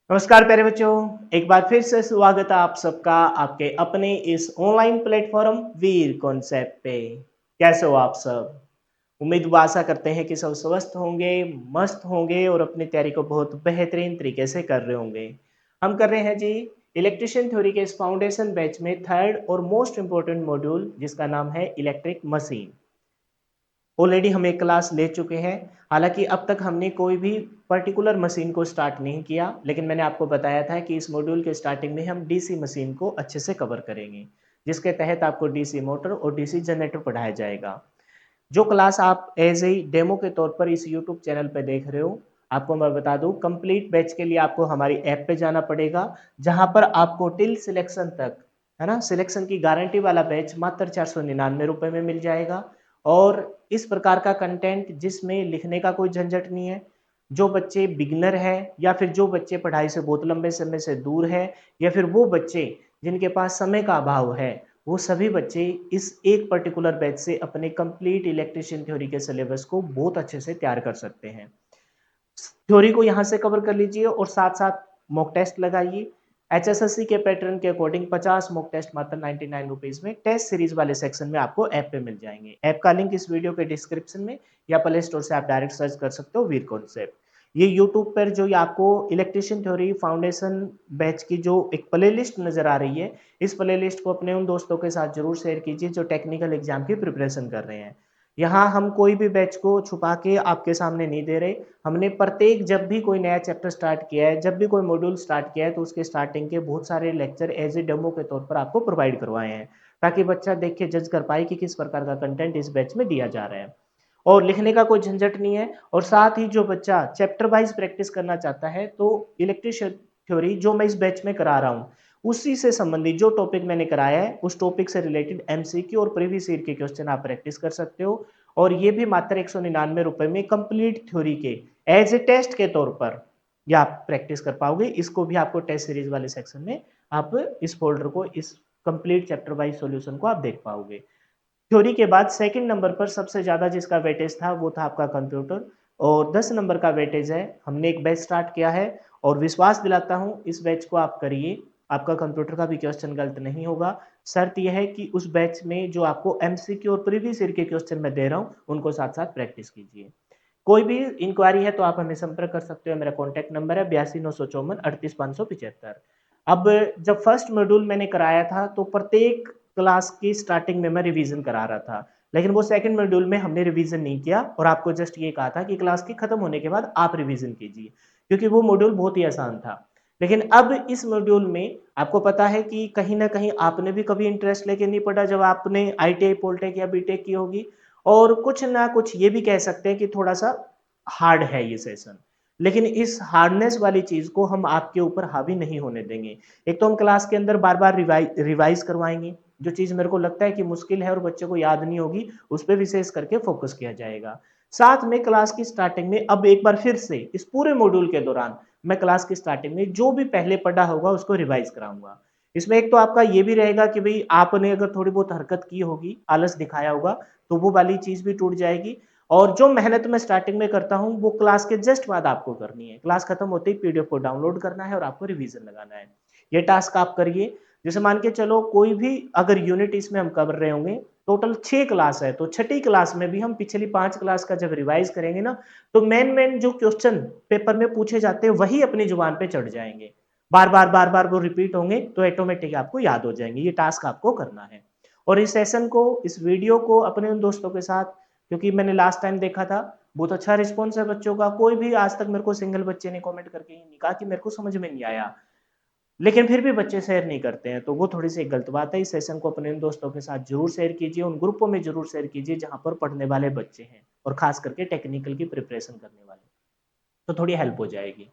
नमस्कार प्यारे बच्चों, एक बार फिर से स्वागत है आप सबका आपके अपने इस ऑनलाइन प्लेटफॉर्म वीर कॉन्सेप्ट पे। कैसे हो आप सब? उम्मीद व आशा करते हैं कि सब स्वस्थ होंगे, मस्त होंगे और अपनी तैयारी को बहुत बेहतरीन तरीके से कर रहे होंगे। हम कर रहे हैं जी इलेक्ट्रिशियन थ्योरी के इस फाउंडेशन बैच में थर्ड और मोस्ट इंपॉर्टेंट मॉड्यूल जिसका नाम है इलेक्ट्रिक मशीन। ऑलरेडी हम एक क्लास ले चुके हैं। हालांकि अब तक हमने कोई भी पर्टिकुलर मशीन को स्टार्ट नहीं किया, लेकिन मैंने आपको बताया था कि इस मॉड्यूल के स्टार्टिंग में हम डीसी मशीन को अच्छे से कवर करेंगे, जिसके तहत आपको डीसी मोटर और डीसी जनरेटर पढ़ाया जाएगा। जो क्लास आप एज ए डेमो के तौर पर इस यूट्यूब चैनल पर देख रहे हो, आपको मैं बता दूं कंप्लीट बैच के लिए आपको हमारी ऐप पे जाना पड़ेगा, जहां पर आपको टिल सिलेक्शन तक, है ना, सिलेक्शन की गारंटी वाला बैच मात्र 499 रुपए में मिल जाएगा। और इस प्रकार का कंटेंट जिसमें लिखने का कोई झंझट नहीं है। जो बच्चे बिगनर है या फिर जो बच्चे पढ़ाई से बहुत लंबे समय से दूर है या फिर वो बच्चे जिनके पास समय का अभाव है, वो सभी बच्चे इस एक पर्टिकुलर बैच से अपने कंप्लीट इलेक्ट्रिशियन थ्योरी के सिलेबस को बहुत अच्छे से तैयार कर सकते हैं। थ्योरी को यहाँ से कवर कर लीजिए और साथ साथ मॉक टेस्ट लगाइए। एचएसएससी के पैटर्न के अकॉर्डिंग 50 मॉक टेस्ट मात्र 99 रुपीज में टेस्ट सीरीज वाले सेक्शन में आपको ऐप पे मिल जाएंगे। ऐप का लिंक इस वीडियो के डिस्क्रिप्शन में या प्ले स्टोर से आप डायरेक्ट सर्च कर सकते हो वीर कॉन्सेप्ट। ये यूट्यूब पर जो ये आपको इलेक्ट्रिशियन थ्योरी फाउंडेशन बैच की जो एक प्लेलिस्ट नजर आ रही है, इस प्लेलिस्ट को अपने उन दोस्तों के साथ जरूर शेयर कीजिए जो टेक्निकल एग्जाम की प्रिपरेशन कर रहे हैं। यहाँ हम कोई भी बैच को छुपा के आपके सामने नहीं दे रहे। हमने प्रत्येक जब भी कोई नया चैप्टर स्टार्ट किया है, जब भी कोई मॉड्यूल स्टार्ट किया है, तो उसके स्टार्टिंग के बहुत सारे लेक्चर एज ए डेमो के तौर पर आपको प्रोवाइड करवाए हैं, ताकि बच्चा देख के जज कर पाए कि किस प्रकार का कंटेंट इस बैच में दिया जा रहा है। और लिखने का कोई झंझट नहीं है। और साथ ही जो बच्चा चैप्टर वाइज प्रैक्टिस करना चाहता है, तो इलेक्ट्रिशियन थ्योरी जो मैं इस बैच में करा रहा हूँ, उसी से संबंधित जो टॉपिक मैंने कराया है उस टॉपिक से रिलेटेड एमसीक्यू और प्रीवियस ईयर के क्वेश्चन आप प्रैक्टिस कर सकते हो। और ये भी मात्र 199 रुपए में कंप्लीट थ्योरी के एज ए टेस्ट के तौर पर ये आप प्रैक्टिस कर पाओगे। इसको भी आपको टेस्ट सीरीज वाले सेक्शन में आप इस फोल्डर को, इस कंप्लीट चैप्टर वाइज सॉल्यूशन को आप देख पाओगे। थ्योरी के बाद सेकंड नंबर पर सबसे ज्यादा जिसका वेटेज था वो था आपका कंप्यूटर, और 10 नंबर का वेटेज है। हमने एक बैच स्टार्ट किया है और विश्वास दिलाता हूं इस बैच को आप करिए, आपका कंप्यूटर का भी क्वेश्चन गलत नहीं होगा। शर्त यह है कि उस बैच में जो आपको एमसीक्यू और प्रीवियस ईयर के क्वेश्चन मैं दे रहा हूं उनको साथ साथ प्रैक्टिस कीजिए। कोई भी इंक्वायरी है तो आप हमें संपर्क कर सकते हो। मेरा कॉन्टैक्ट नंबर है 82 954 38 575। अब जब फर्स्ट मॉड्यूल मैंने कराया था तो प्रत्येक क्लास की स्टार्टिंग में मैं रिवीजन करा रहा था, लेकिन वो सेकंड मॉड्यूल में हमने रिवीजन नहीं किया और आपको जस्ट ये कहा था कि क्लास की खत्म होने के बाद आप रिवीजन कीजिए, क्योंकि वो मॉड्यूल बहुत ही आसान था। लेकिन अब इस मॉड्यूल में आपको पता है कि कहीं ना कहीं आपने भी कभी इंटरेस्ट लेके नहीं पढ़ा जब आपने आईटीआई पॉलिटेक या बीटेक की होगी, और कुछ ना कुछ ये भी कह सकते हैं कि थोड़ा सा हार्ड है ये सेशन। लेकिन इस हार्डनेस वाली चीज को हम आपके ऊपर हावी नहीं होने देंगे। एक तो हम क्लास के अंदर बार बार रिवाइज करवाएंगे, जो चीज मेरे को लगता है कि मुश्किल है और बच्चे को याद नहीं होगी उस पर विशेष करके फोकस किया जाएगा। साथ में क्लास की स्टार्टिंग में अब एक बार फिर से इस पूरे मॉड्यूल के दौरान मैं क्लास की स्टार्टिंग में जो भी पहले पढ़ा होगा उसको रिवाइज कराऊंगा। इसमें एक तो आपका ये भी रहेगा कि भाई आपने अगर थोड़ी बहुत हरकत की होगी, आलस दिखाया होगा, तो वो वाली चीज भी टूट जाएगी। और जो मेहनत मैं स्टार्टिंग में करता हूं वो क्लास के जस्ट बाद आपको करनी है। क्लास खत्म होते ही पीडीएफ को डाउनलोड करना है और आपको रिवीजन लगाना है। ये टास्क आप करिए। जैसे मान के चलो कोई भी अगर यूनिट इसमें हम कर रहे होंगे, टोटल 6 क्लास है, तो छठी क्लास में भी हम पिछली 5 क्लास का जब रिवाइज करेंगे ना, तो मेन मेन जो क्वेश्चन पेपर में पूछे जाते हैं वही अपनी जुबान पे चढ़ जाएंगे। बार बार वो रिपीट होंगे तो ऑटोमेटिक आपको याद हो जाएंगे। ये टास्क आपको करना है। और इस सेशन को, इस वीडियो को अपने उन दोस्तों के साथ, क्योंकि मैंने लास्ट टाइम देखा था बहुत अच्छा रिस्पॉन्स है बच्चों का। कोई भी आज तक मेरे को सिंगल बच्चे ने कमेंट करके ही नहीं कहा कि मेरे को समझ में नहीं आया, लेकिन फिर भी बच्चे शेयर नहीं करते हैं, तो वो थोड़ी सी गलत बात है। इस सेशन को अपने उन दोस्तों के साथ जरूर शेयर कीजिए, उन ग्रुपों में जरूर शेयर कीजिए जहां पर पढ़ने वाले बच्चे हैं और खास करके टेक्निकल की प्रिपरेशन करने वाले, तो थोड़ी हेल्प हो जाएगी।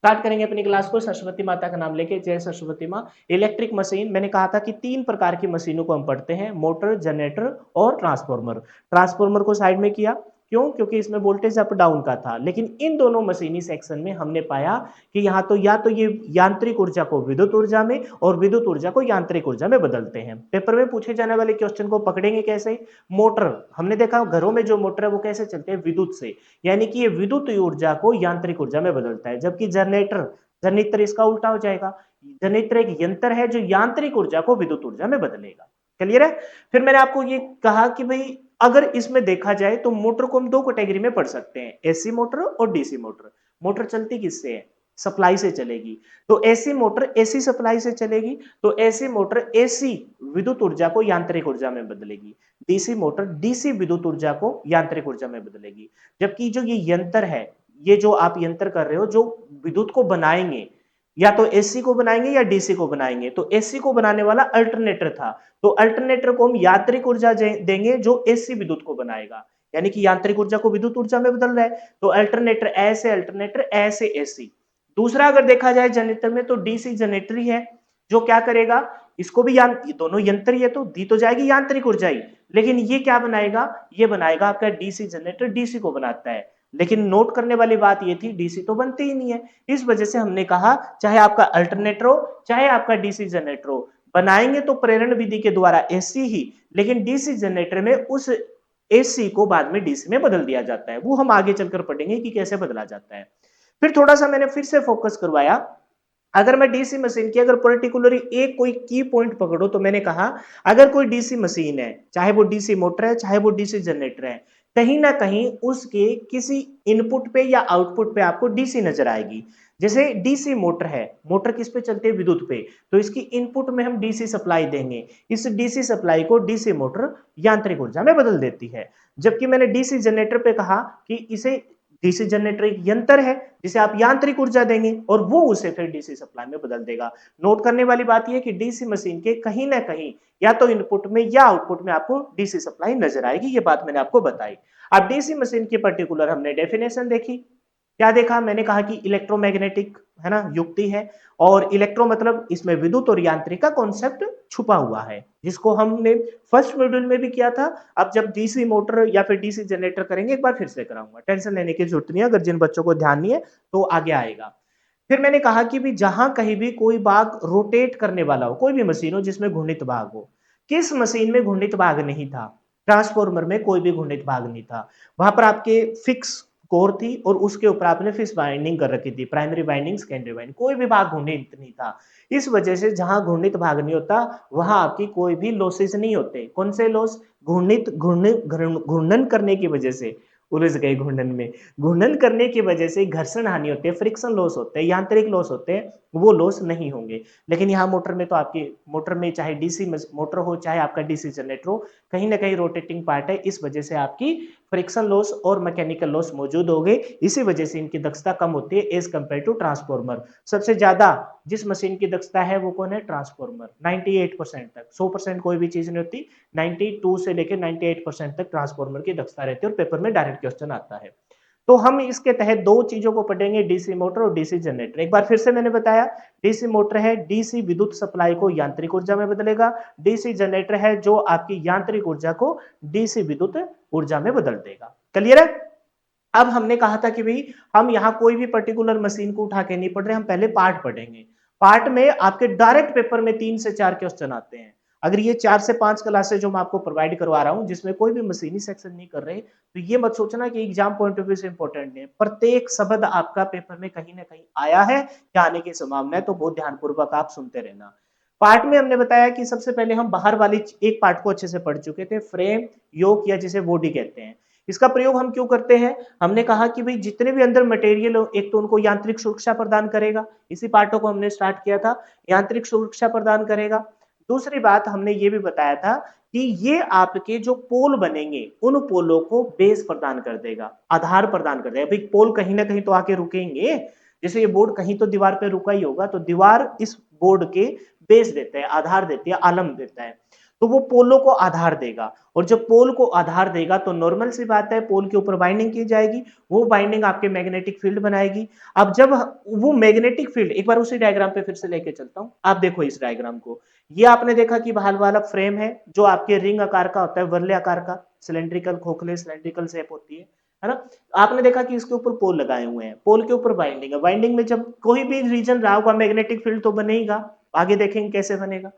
स्टार्ट करेंगे अपनी क्लास को सरस्वती माता का नाम लेके। जय सरस्वती माँ। इलेक्ट्रिक मशीन, मैंने कहा था कि 3 प्रकार की मशीनों को हम पढ़ते हैं, मोटर, जनरेटर और ट्रांसफॉर्मर। ट्रांसफॉर्मर को साइड में किया, क्यों? क्योंकि इसमें वोल्टेज अप डाउन का था। लेकिन इन दोनों मशीनी सेक्शन में हमने पाया कि यहाँ तो या तो ये यांत्रिक ऊर्जा को विद्युत ऊर्जा में और विद्युत ऊर्जा को यांत्रिक ऊर्जा में बदलते हैं। पेपर में पूछे जाने वाले क्वेश्चन को पकड़ेंगे कैसे? मोटर, हमने देखा घरों में जो मोटर है वो कैसे चलते हैं? विद्युत से, यानी कि ये विद्युत ऊर्जा को यांत्रिक ऊर्जा में बदलता है। जबकि जनरेटर, जनित्र इसका उल्टा हो जाएगा। जनित्र एक यंत्र है जो यांत्रिक ऊर्जा को विद्युत ऊर्जा में बदलेगा। क्लियर है? फिर मैंने आपको ये कहा कि भाई अगर इसमें देखा जाए तो मोटर को हम दो कैटेगरी में पढ़ सकते हैं, एसी मोटर और डीसी मोटर। मोटर चलती किससे है? सप्लाई से चलेगी। तो एसी मोटर एसी सप्लाई से चलेगी, तो एसी मोटर एसी विद्युत ऊर्जा को यांत्रिक ऊर्जा में बदलेगी। डीसी मोटर डीसी विद्युत ऊर्जा को यांत्रिक ऊर्जा में बदलेगी। जबकि जो ये यंत्र है, ये जो आप यंत्र कर रहे हो, जो विद्युत को बनाएंगे, या तो एसी को बनाएंगे या डीसी को बनाएंगे। तो एसी को बनाने वाला अल्टरनेटर था, तो अल्टरनेटर को हम यांत्रिक ऊर्जा देंगे जो एसी विद्युत को बनाएगा, यानी कि यांत्रिक ऊर्जा को विद्युत ऊर्जा में बदल रहा है। तो अल्टरनेटर ऐसे एसी। दूसरा अगर देखा जाए जनरेटर में, तो डीसी जनरेटर ही है जो क्या करेगा, इसको भी दोनों यंत्र ही है, तो दी तो जाएगी यांत्रिक ऊर्जा ही, लेकिन ये क्या बनाएगा, ये बनाएगा आपका डीसी जनरेटर डीसी को बनाता है। लेकिन नोट करने वाली बात ये थी, डीसी तो बनती ही नहीं है। इस वजह से हमने कहा चाहे आपका अल्टरनेटर हो चाहे आपका डीसी जनरेटर हो, बनाएंगे तो प्रेरण विधि के द्वारा एसी ही, लेकिन डीसी जनरेटर में उस एसी को बाद में डीसी में बदल दिया जाता है। वो हम आगे चलकर पढ़ेंगे कि कैसे बदला जाता है। फिर थोड़ा सा मैंने फिर से फोकस करवाया, अगर मैं डीसी मशीन की अगर पर्टिकुलरली एक कोई की पॉइंट पकड़ो, तो मैंने कहा अगर कोई डीसी मशीन है, चाहे वो डीसी मोटर है चाहे वो डीसी जनरेटर है, कहीं ना कहीं उसके किसी इनपुट पे या आउटपुट पे आपको डीसी नजर आएगी। जैसे डीसी मोटर है, मोटर किस पे चलती है, विद्युत पे, तो इसकी इनपुट में हम डीसी सप्लाई देंगे, इस डीसी सप्लाई को डीसी मोटर यांत्रिक ऊर्जा में बदल देती है। जबकि मैंने डीसी जनरेटर पे कहा कि इसे डीसी जनरेटर एक यंत्र है जिसे आप यांत्रिक ऊर्जा देंगे और वो उसे फिर डीसी सप्लाई में बदल देगा। नोट करने वाली बात यह कि डीसी मशीन के कहीं ना कहीं या तो इनपुट में या आउटपुट में आपको डीसी सप्लाई नजर आएगी, ये बात मैंने आपको बताई। अब डीसी मशीन की पर्टिकुलर हमने डेफिनेशन देखी। क्या देखा, मैंने कहा कि इलेक्ट्रोमैग्नेटिक है ना युक्ति है, और इलेक्ट्रो मतलब इसमें विद्युत और यांत्रिक का कॉन्सेप्ट छुपा हुआ है, जिसको हमने फर्स्ट मॉड्यूल में भी किया था। अब जब डीसी मोटर या फिर डीसी जनरेटर करेंगे एक बार फिर से कराऊंगा, टेंशन लेने की जरूरत नहीं है, अगर जिन बच्चों को ध्यान नहीं है तो आगे आएगा। फिर मैंने कहा कि भी जहां कहीं भी कोई भाग रोटेट करने वाला हो, कोई भी मशीन हो जिसमें घूर्णित भाग हो, किस मशीन में घूर्णित भाग नहीं था, ट्रांसफॉर्मर में कोई भी घूर्णित भाग नहीं था। वहां पर आपके फिक्स कोर थी और उसके ऊपर आपने फिक्स बाइंडिंग कर रखी थी, प्राइमरी बाइंडिंग सेकेंडरी बाइंडिंग, कोई भी भाग घूर्णित नहीं था। इस वजह से जहां घूर्णित भाग नहीं होता वहां आपकी कोई भी लॉसेस नहीं होते। कौन से लॉस, घूर्णन करने की वजह से, उलझ गए घूर्णन में, घूर्णन करने की वजह से घर्षण हानि होती है, फ्रिक्शन लॉस होते हैं, यांत्रिक लॉस होते हैं, वो लॉस नहीं होंगे। लेकिन यहाँ मोटर में तो आपकी मोटर में चाहे डीसी मोटर हो चाहे आपका डीसी जनरेटर हो, कहीं ना कहीं रोटेटिंग पार्ट है, इस वजह से आपकी फ्रिक्शन लॉस और मैकेनिकल लॉस मौजूद हो गए। इसी वजह से इनकी दक्षता कम होती है एज कंपेयर टू ट्रांसफॉर्मर। सबसे ज्यादा जिस मशीन की दक्षता है वो कौन है, ट्रांसफॉर्मर। 98% तक, 100% कोई भी चीज नहीं होती, 92 से लेकर 98% तक ट्रांसफॉर्मर की दक्षता रहती है, और पेपर में डायरेक्ट क्वेश्चन आता है। तो हम इसके तहत दो चीजों को पढ़ेंगे, डीसी मोटर और डीसी जनरेटर। एक बार फिर से मैंने बताया, डीसी मोटर है डीसी विद्युत सप्लाई को यांत्रिक ऊर्जा में बदलेगा, डीसी जनरेटर है जो आपकी यांत्रिक ऊर्जा को डीसी विद्युत ऊर्जा में बदल देगा। क्लियर है? अब हमने कहा था कि भाई हम यहाँ कोई भी पर्टिकुलर मशीन को उठा के नहीं पढ़ रहे, हम पहले पार्ट पढ़ेंगे। पार्ट में आपके डायरेक्ट पेपर में 3 से 4 क्वेश्चन आते हैं। अगर ये 4 से 5 क्लासेस जो मैं आपको प्रोवाइड करवा रहा हूं जिसमें कोई भी मशीनी सेक्शन नहीं कर रहे, तो ये मत सोचना कि एग्जाम पॉइंट ऑफ व्यू से इंपॉर्टेंट नहीं है। प्रत्येक शब्द आपका पेपर में कहीं ना कहीं आया है या आने की संभावना है, तो बहुत ध्यानपूर्वक आप सुनते रहना। पार्ट में हमने बताया कि सबसे पहले हम बाहर वाली एक पार्ट को अच्छे से पढ़ चुके थे, फ्रेम, योक या जिसे बॉडी कहते हैं। इसका प्रयोग हम क्यों करते हैं, हमने कहा कि भाई जितने भी अंदर मटेरियल हो, एक तो उनको यांत्रिक सुरक्षा प्रदान करेगा, इसी पार्टों को हमने स्टार्ट किया था, यांत्रिक सुरक्षा प्रदान करेगा। दूसरी बात हमने ये भी बताया था कि ये आपके जो पोल बनेंगे उन पोलों को बेस प्रदान कर देगा, आधार प्रदान कर देगा। भाई पोल कहीं ना कहीं तो आके रुकेंगे, जैसे ये बोर्ड कहीं तो दीवार पे रुका ही होगा, तो दीवार इस बोर्ड के बेस देते हैं, आधार देती है, आलम देता है, तो वो पोलों को आधार देगा। और जब पोल को आधार देगा तो नॉर्मल सी बात है, पोल के ऊपर बाइंडिंग की जाएगी, वो बाइंडिंग आपके मैग्नेटिक फील्ड बनाएगी। अब जब वो मैग्नेटिक फील्ड, एक बार उसी डायग्राम पे फिर से लेके चलता हूं, आप देखो इस डायग्राम को। ये आपने देखा कि बाहर वाला फ्रेम है जो आपके रिंग आकार का होता है, वर्ले आकार का, सिलेंड्रिकल, खोखले सिलेंड्रिकल शेप होती है ना। आपने देखा कि इसके ऊपर पोल लगाए हुए हैं, पोल के ऊपर बाइंडिंग है, बाइंडिंग में जब कोई भी रीजन रहा होगा मैग्नेटिक फील्ड तो बनेगा, आगे देखेंगे कैसे बनेगा।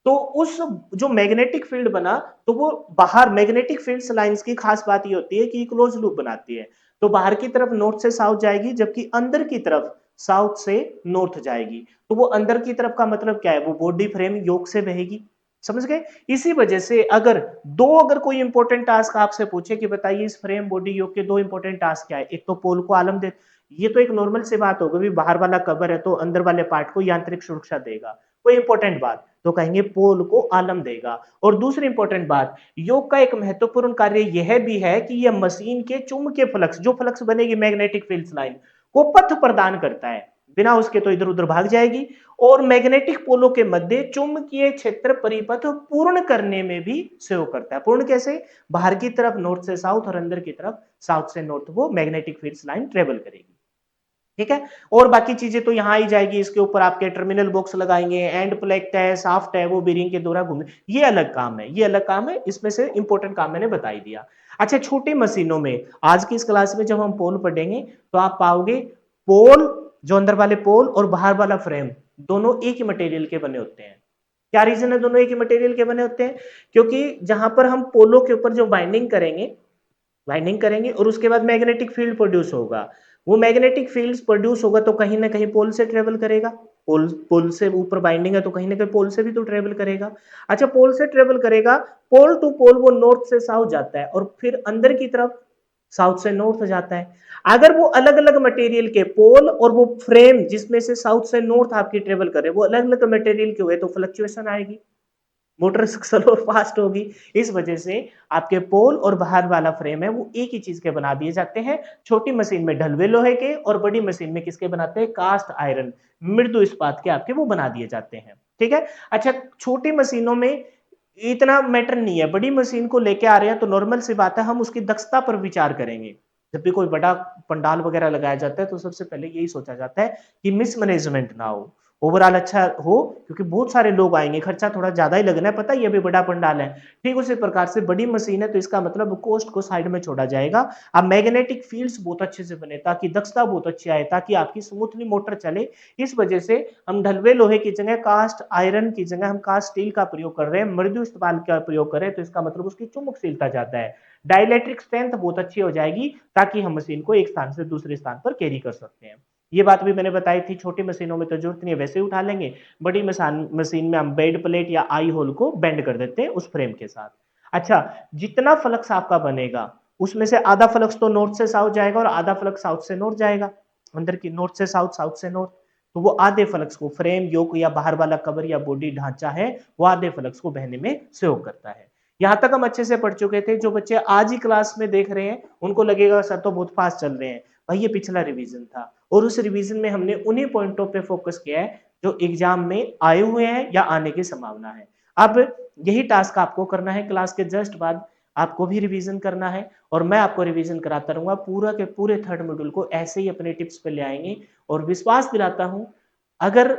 तो उस जो मैग्नेटिक फील्ड बना, तो वो बाहर मैग्नेटिक फील्ड लाइंस की खास बात ये होती है कि क्लोज लूप बनाती है, तो बाहर की तरफ नॉर्थ से साउथ जाएगी, जबकि अंदर की तरफ साउथ से नॉर्थ जाएगी। तो वो अंदर की तरफ का मतलब क्या है, वो बॉडी फ्रेम योक से बहेगी। समझ गए? इसी वजह से अगर कोई इंपॉर्टेंट टास्क आपसे पूछे कि बताइए इस फ्रेम बॉडी योक के दो इंपॉर्टेंट टास्क क्या है, एक तो पोल को आलम दे, ये तो एक नॉर्मल सी बात हो गई, बाहर वाला कवर है तो अंदर वाले पार्ट को यांत्रिक सुरक्षा देगा, कोई इंपॉर्टेंट बात तो कहेंगे पोल को आलम देगा। और दूसरी इंपॉर्टेंट बात, योग का एक महत्वपूर्ण कार्य यह भी है कि यह मशीन के चुंबकीय फ्लक्स, जो फ्लक्स बनेगी मैग्नेटिक फील्ड लाइन को पथ प्रदान करता है, बिना उसके तो इधर उधर भाग जाएगी। और मैग्नेटिक पोलों के मध्य चुंबकीय क्षेत्र परिपथ पूर्ण करने में भी सहयोग करता है। पूर्ण कैसे? बाहर की तरफ नॉर्थ से साउथ और अंदर की तरफ साउथ से नॉर्थ वो मैग्नेटिक फील्ड लाइन ट्रेवल करेगी। ठीक है? और बाकी चीजें तो यहां ही जाएगी, इसके ऊपर आपके टर्मिनल बॉक्स लगाएंगे, एंड प्लेट है, शाफ्ट है, वो बीरिंग के द्वारा घूमे, ये अलग काम है, ये अलग काम है, इसमें से इंपॉर्टेंट काम मैंने बता ही दिया। अच्छा, छोटी मशीनों में आज की इस क्लास में जब हम पोल पढ़ेंगे तो आप पाओगे पोल, जो अंदर वाले पोल और बाहर वाला फ्रेम दोनों एक ही मटेरियल के बने होते हैं। क्या रीजन है दोनों एक ही मटेरियल के बने होते हैं? क्योंकि जहां पर हम पोलों के ऊपर जो बाइंडिंग करेंगे और उसके बाद मैग्नेटिक फील्ड प्रोड्यूस होगा, वो मैग्नेटिक फील्ड प्रोड्यूस होगा तो कहीं ना कहीं पोल से ट्रेवल करेगा, पोल पोल से ऊपर बाइंडिंग है तो कहीं ना कहीं पोल से भी तो ट्रेवल करेगा। अच्छा, पोल से ट्रेवल करेगा, पोल टू पोल वो नॉर्थ से साउथ जाता है और फिर अंदर की तरफ साउथ से नॉर्थ जाता है। अगर वो अलग अलग मटेरियल के पोल और वो फ्रेम जिसमें से साउथ से नॉर्थ आपकी ट्रेवल कर रहे हैं वो अलग अलग मटेरियल के हुए तो फ्लक्चुएशन आएगी, मोटर स्लो फास्ट होगी। इस वजह से आपके पोल और बाहर वाला फ्रेम है वो एक ही चीज के बना दिए जाते हैं। छोटी मशीन में ढलवे लोहे के और बड़ी मशीन में किसके बनाते हैं? कास्ट आयरन, मृदु इस्पात के आपके वो बना दिए जाते हैं। ठीक है? अच्छा, छोटी मशीनों में इतना मैटर नहीं है, बड़ी मशीन को लेके आ रहे हैं तो नॉर्मल सी बात है, हम उसकी दक्षता पर विचार करेंगे। जब भी कोई बड़ा पंडाल वगैरह लगाया जाता है तो सबसे पहले यही सोचा जाता है कि मिसमैनेजमेंट ना हो, ओवरऑल अच्छा हो, क्योंकि बहुत सारे लोग आएंगे, खर्चा थोड़ा ज्यादा ही लगना है, पता है ये भी बड़ा पंडाल है। ठीक उसी प्रकार से बड़ी मशीन है तो इसका मतलब कॉस्ट को साइड में छोड़ा जाएगा। अब मैग्नेटिक फील्ड्स बहुत अच्छे से बने ताकि दक्षता बहुत अच्छी आए, ताकि आपकी स्मूथली मोटर चले। इस वजह से हम ढलवे लोहे की जगह कास्ट आयरन की जगह हम कास्ट स्टील का प्रयोग कर रहे हैं, मृदु इस्तेमाल का प्रयोग कर रहे हैं, तो इसका मतलब उसकी चुंबकशीलता ज्यादा है, डाइलेक्ट्रिक स्ट्रेंथ बहुत अच्छी हो जाएगी, ताकि हम मशीन को एक स्थान से दूसरे स्थान पर कैरी कर सकते हैं। ये बात भी मैंने बताई थी, छोटी मशीनों में तो जरूरत नहीं है, वैसे ही उठा लेंगे। बड़ी मशीन में हम बेड प्लेट या आई होल को बेंड कर देते हैं उस फ्रेम के साथ। अच्छा, जितना फ्लक्स आपका बनेगा उसमें से आधा फ्लक्स तो नॉर्थ से साउथ जाएगा और आधा फ्लक्स साउथ से नॉर्थ जाएगा, अंदर की नॉर्थ से साउथ, साउथ से नॉर्थ। तो वो आधे फ्लक्स को फ्रेम योक या बाहर वाला कवर या बॉडी ढांचा है वो आधे फ्लक्स को बहने में सहयोग करता है। यहां तक हम अच्छे से पढ़ चुके थे। जो बच्चे आज ही क्लास में देख रहे हैं उनको लगेगा सर तो बहुत फास्ट चल रहे हैं, भाई ये पिछला रिवीजन था और उस रिवीजन में हमने उन्हीं पॉइंटों पे फोकस किया है जो एग्जाम में आए हुए हैं या आने की संभावना है। अब यही टास्क आपको करना है, क्लास के जस्ट बाद आपको भी रिवीजन करना है और मैं आपको रिवीजन कराता रहूंगा, पूरा के पूरे थर्ड मॉड्यूल को ऐसे ही अपने टिप्स पे ले आएंगे। और विश्वास दिलाता हूं, अगर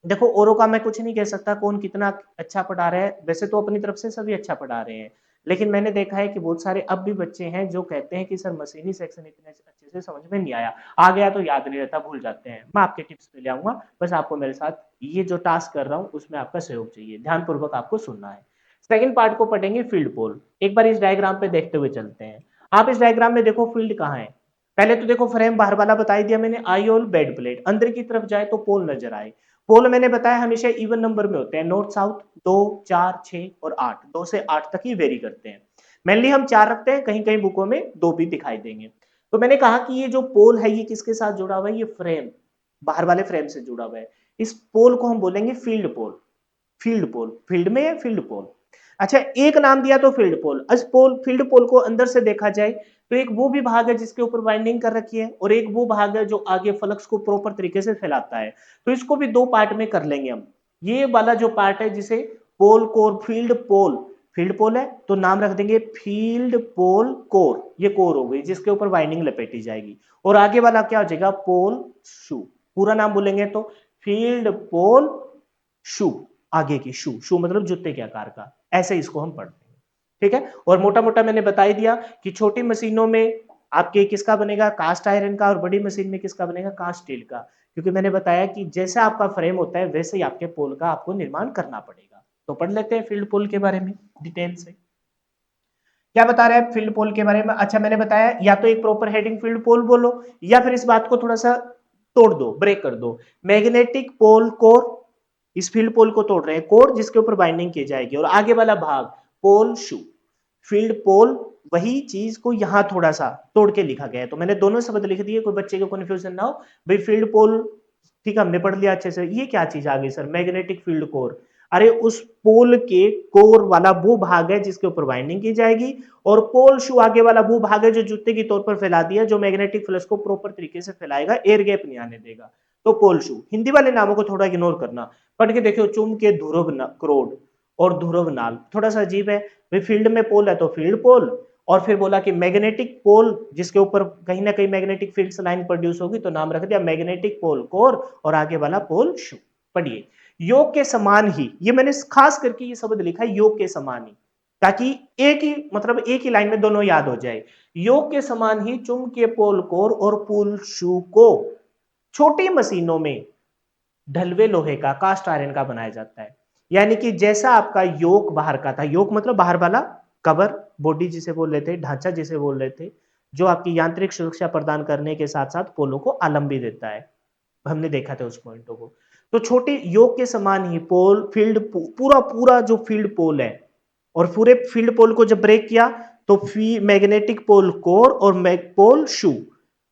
देखो औरों का मैं कुछ नहीं कह सकता कौन कितना अच्छा पढ़ा रहा है, वैसे तो अपनी तरफ से सभी अच्छा पढ़ा रहे हैं, लेकिन मैंने देखा है कि बहुत सारे अब भी बच्चे हैं जो कहते हैं कि सर मशीनी सेक्शन इतने अच्छे से समझ में नहीं आया, आ गया तो याद नहीं रहता, भूल जाते हैं। मैं आपके टिप्स पे ले आऊंगा, बस आपको मेरे साथ ये जो टास्क कर रहा हूँ उसमें आपका सहयोग चाहिए, ध्यानपूर्वक आपको सुनना है। सेकंड पार्ट को पढ़ेंगे फील्ड पोल। एक बार इस डायग्राम पे देखते हुए चलते हैं। आप इस डायग्राम में देखो फील्ड कहाँ है। पहले तो देखो फ्रेम बाहर वाला बता ही दिया मैंने, आई और बेड प्लेट, अंदर की तरफ जाए तो पोल नजर आए। पोल मैंने बताया हमेशा इवन नंबर में होते हैं, नॉर्थ साउथ 2, 4, 6 और 8, 2 से 8 तक ही वेरी करते हैं। मेनली हम 4 रखते हैं, कहीं कहीं बुकों में 2 भी दिखाई देंगे। तो मैंने कहा कि ये जो पोल है ये किसके साथ जुड़ा हुआ है? ये फ्रेम, बाहर वाले फ्रेम से जुड़ा हुआ है। इस पोल को हम बोलेंगे फील्ड पोल। फील्ड पोल, फील्ड में है फील्ड पोल। अच्छा, एक नाम दिया तो फील्ड पोल। इस पोल फील्ड पोल को अंदर से देखा जाए तो एक वो भी भाग है जिसके ऊपर वाइंडिंग कर रखी है और एक वो भाग है जो आगे फ्लक्स को प्रॉपर तरीके से फैलाता है। तो इसको भी दो पार्ट में कर लेंगे हम। ये वाला जो पार्ट है जिसे पोल कोर, फील्ड पोल है तो नाम रख देंगे फील्ड पोल कोर, ये कोर हो गई जिसके ऊपर वाइंडिंग लपेटी जाएगी। और आगे वाला क्या हो जाएगा? पोल शू। पूरा नाम बोलेंगे तो फील्ड पोल शू, आगे की शू, शू मतलब जूते के आकार का, ऐसे इसको हम पढ़ते हैं। ठीक है? और मोटा मोटा मैंने बता ही दिया कि छोटी मशीनों में आपके किसका बनेगा? कास्ट आयरन का, और बड़ी मशीन में किसका बनेगा? कास्ट स्टील का। क्योंकि मैंने बताया कि जैसा आपका फ्रेम होता है वैसे ही आपके पोल का आपको निर्माण करना पड़ेगा। तो पढ़ लेते हैं फील्ड पोल के बारे में डिटेल से। क्या बता रहा है फील्ड पोल के बारे में? अच्छा, मैंने बताया या तो एक प्रॉपर हेडिंग फील्ड पोल बोलो या फिर इस बात को थोड़ा सा तोड़ दो, ब्रेक कर दो। मैग्नेटिक पोल कोर, इस फील्ड पोल को तोड़ रहे हैं, कोर जिसके ऊपर बाइंडिंग की जाएगी, और आगे वाला भाग पोल शू। फील्ड पोल वही चीज को यहां थोड़ा सा तोड़ के लिखा गया है, तो मैंने दोनों शब्द लिख दिए, कोई बच्चे को कंफ्यूजन ना हो। भाई फील्ड पोल ठीक है, हमने पढ़ लिया अच्छे से। ये क्या चीज आ गई सर? Magnetic field core. अरे उस पोल के कोर वाला वो भाग है जिसके ऊपर बाइंडिंग की जाएगी, और पोल शू आगे वाला वो भाग है जो जूते की तौर पर फैला दिया, जो मैग्नेटिक फ्लक्स को प्रॉपर तरीके से फैलाएगा, एयर गैप नहीं आने देगा। तो पोल शू। हिंदी वाले नामों को थोड़ा इग्नोर करना, पढ़ के देखो, चुम के ध्रुव क्रोड और ध्रुव नाल, थोड़ा सा अजीब है। भाई फील्ड में पोल है तो फील्ड पोल, और फिर बोला कि मैग्नेटिक पोल जिसके ऊपर कहीं ना कहीं मैग्नेटिक फील्ड लाइन प्रोड्यूस होगी, तो नाम रख दिया मैग्नेटिक पोल कोर, और आगे वाला पोल शू। पढ़िए, योग के समान ही, ये मैंने खास करके ये शब्द लिखा है, योग के समान ही, ताकि एक ही मतलब एक ही लाइन में दोनों याद हो जाए। योग के समान ही चुंबकीय पोल कोर और पोल शू को छोटी मशीनों में ढलवे लोहे का, कास्ट आयरन का बनाया जाता है। यानी कि जैसा आपका योक बाहर का था, योक मतलब बाहर वाला कवर, बॉडी जिसे बोल रहे थे, ढांचा जिसे बोल रहे थे, जो आपकी यांत्रिक सुरक्षा प्रदान करने के साथ साथ पोलों को आलम भी देता है, हमने देखा था उस पॉइंटों को। तो छोटे योग के समान ही पोल फील्ड पूरा पूरा जो फील्ड पोल है, और पूरे फील्ड पोल को जब ब्रेक किया तो मैग्नेटिक पोल कोर और मैग पोल शू,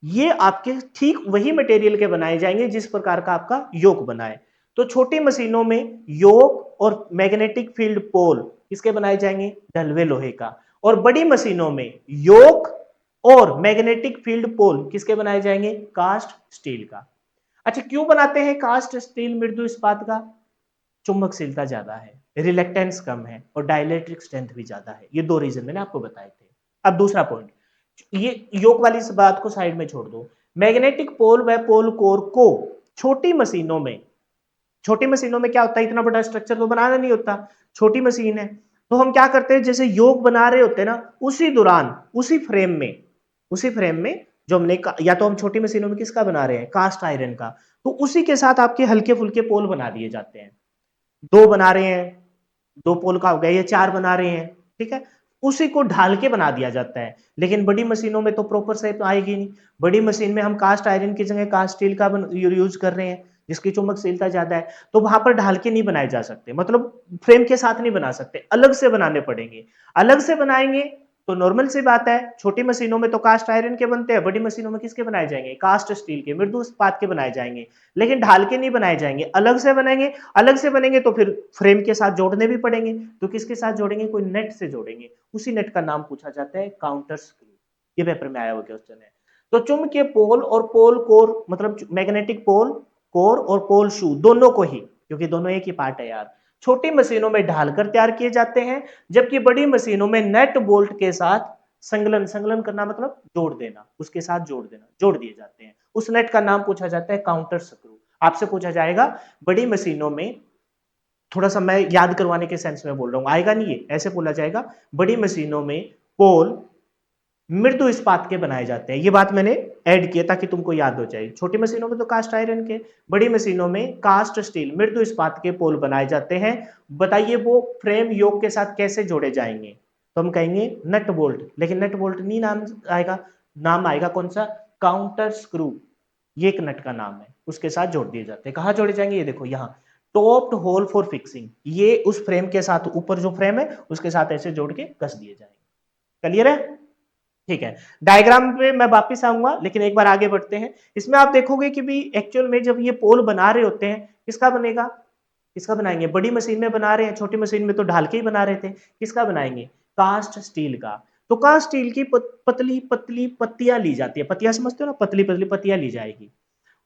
ये आपके ठीक वही मटेरियल के बनाए जाएंगे जिस प्रकार का आपका योक बना है। तो छोटी मशीनों में योक और मैग्नेटिक फील्ड पोल किसके बनाए जाएंगे? ढलवे लोहे का। और बड़ी मशीनों में योक और मैग्नेटिक फील्ड पोल किसके बनाए जाएंगे? कास्ट स्टील का। अच्छा, क्यों बनाते हैं कास्ट स्टील मृदु इस्पात का? चुंबकशीलता ज्यादा है, रिलेक्टेंस कम है, और डाइलेक्ट्रिक स्ट्रेंथ भी ज्यादा है। ये दो रीजन मैंने आपको बताए थे। अब दूसरा पॉइंट, ये योग वाली इस बात को साइड में छोड़ दो। मैग्नेटिक पोल व पोल कोर को छोटी मशीनों में, छोटी मशीनों में क्या होता है, इतना बड़ा स्ट्रक्चर तो बनाना नहीं होता, छोटी मशीन है, तो हम क्या करते हैं, जैसे योग बना रहे होते हैं ना, उसी दौरान उसी फ्रेम में जो हमने या तो हम छोटी मशीनों में किसका बना रहे हैं? कास्ट आयरन का, तो उसी के साथ आपके हल्के फुल्के पोल बना दिए जाते हैं। दो बना रहे हैं, दो पोल का हो गया, ये चार बना रहे हैं, ठीक है, उसी को ढाल के बना दिया जाता है। लेकिन बड़ी मशीनों में तो प्रॉपर शेप आएगी नहीं, बड़ी मशीन में हम कास्ट आयरन की जगह कास्ट स्टील का यूज कर रहे हैं जिसकी चुंबकशीलता ज्यादा है, तो वहां पर ढाल के नहीं बनाए जा सकते, मतलब फ्रेम के साथ नहीं बना सकते, अलग से बनाने पड़ेंगे। अलग से बनाएंगे तो नॉर्मल सी बात है, छोटी मशीनों में तो कास्ट आयरन के बनते हैं, बड़ी मशीनों में किसके बनाए जाएंगे? कास्ट स्टील के, मृदु इस्पात के बनाए जाएंगे, लेकिन ढाल के नहीं बनाए जाएंगे, अलग से बनेंगे। अलग से बनेंगे तो फिर फ्रेम के साथ जोड़ने भी पड़ेंगे, तो किसके साथ जोड़ेंगे? कोई नेट से जोड़ेंगे, उसी नेट का नाम पूछा जाता है काउंटर स्क्रू। ये पेपर में आया हुआ क्वेश्चन है। तो चुंबकीय पोल और पोल कोर, मतलब मैग्नेटिक पोल कोर और पोल शू दोनों को ही, क्योंकि दोनों एक ही पार्ट है यार, छोटी मशीनों में ढालकर तैयार किए जाते हैं, जबकि बड़ी मशीनों में नेट बोल्ट के साथ संलग्न, संलग्न करना मतलब जोड़ देना, उसके साथ जोड़ देना, जोड़ दिए जाते हैं। उस नेट का नाम पूछा जाता है काउंटर स्क्रू। आपसे पूछा जाएगा बड़ी मशीनों में, थोड़ा सा मैं याद करवाने के सेंस में बोल रहा हूं, आएगा नहीं ये, ऐसे बोला जाएगा, बड़ी मशीनों में पोल मृदु इस्पात के बनाए जाते हैं। ये बात मैंने ऐड किया ताकि तुमको याद हो जाए। छोटी मशीनों में तो कास्ट आयरन के, बड़ी मशीनों में कास्ट स्टील मृदु इस्पात के पोल बनाए जाते हैं। बताइए वो फ्रेम योग के साथ कैसे जोड़े जाएंगे? तो हम कहेंगे नट बोल्ट, लेकिन नट बोल्ट नहीं नाम आएगा, नाम आएगा कौन सा? Counter screw. ये एक नट का नाम है, उसके साथ जोड़ दिए जाते हैं। कहां जोड़े जाएंगे? ये देखो यहाँ, टॉप्ड होल फॉर फिक्सिंग, ये उस फ्रेम के साथ, ऊपर जो फ्रेम है उसके साथ ऐसे जोड़ के कस दिए जाएंगे। क्लियर है? ठीक है, डायग्राम पे मैं वापस आऊंगा, लेकिन एक बार आगे बढ़ते हैं। इसमें आप देखोगे कि भी एक्चुअल में जब ये पोल बना रहे होते हैं, किसका बनेगा? किसका बनाएंगे? बड़ी मशीन में बना रहे हैं, छोटी मशीन में तो ढाल के ही बना रहे थे, किसका बनाएंगे? कास्ट स्टील का। तो कास्ट स्टील की पतली पतली पत्तियां ली जाती है, पत्तियां समझते हो ना, पतली पतली पत्तियां ली जाएगी,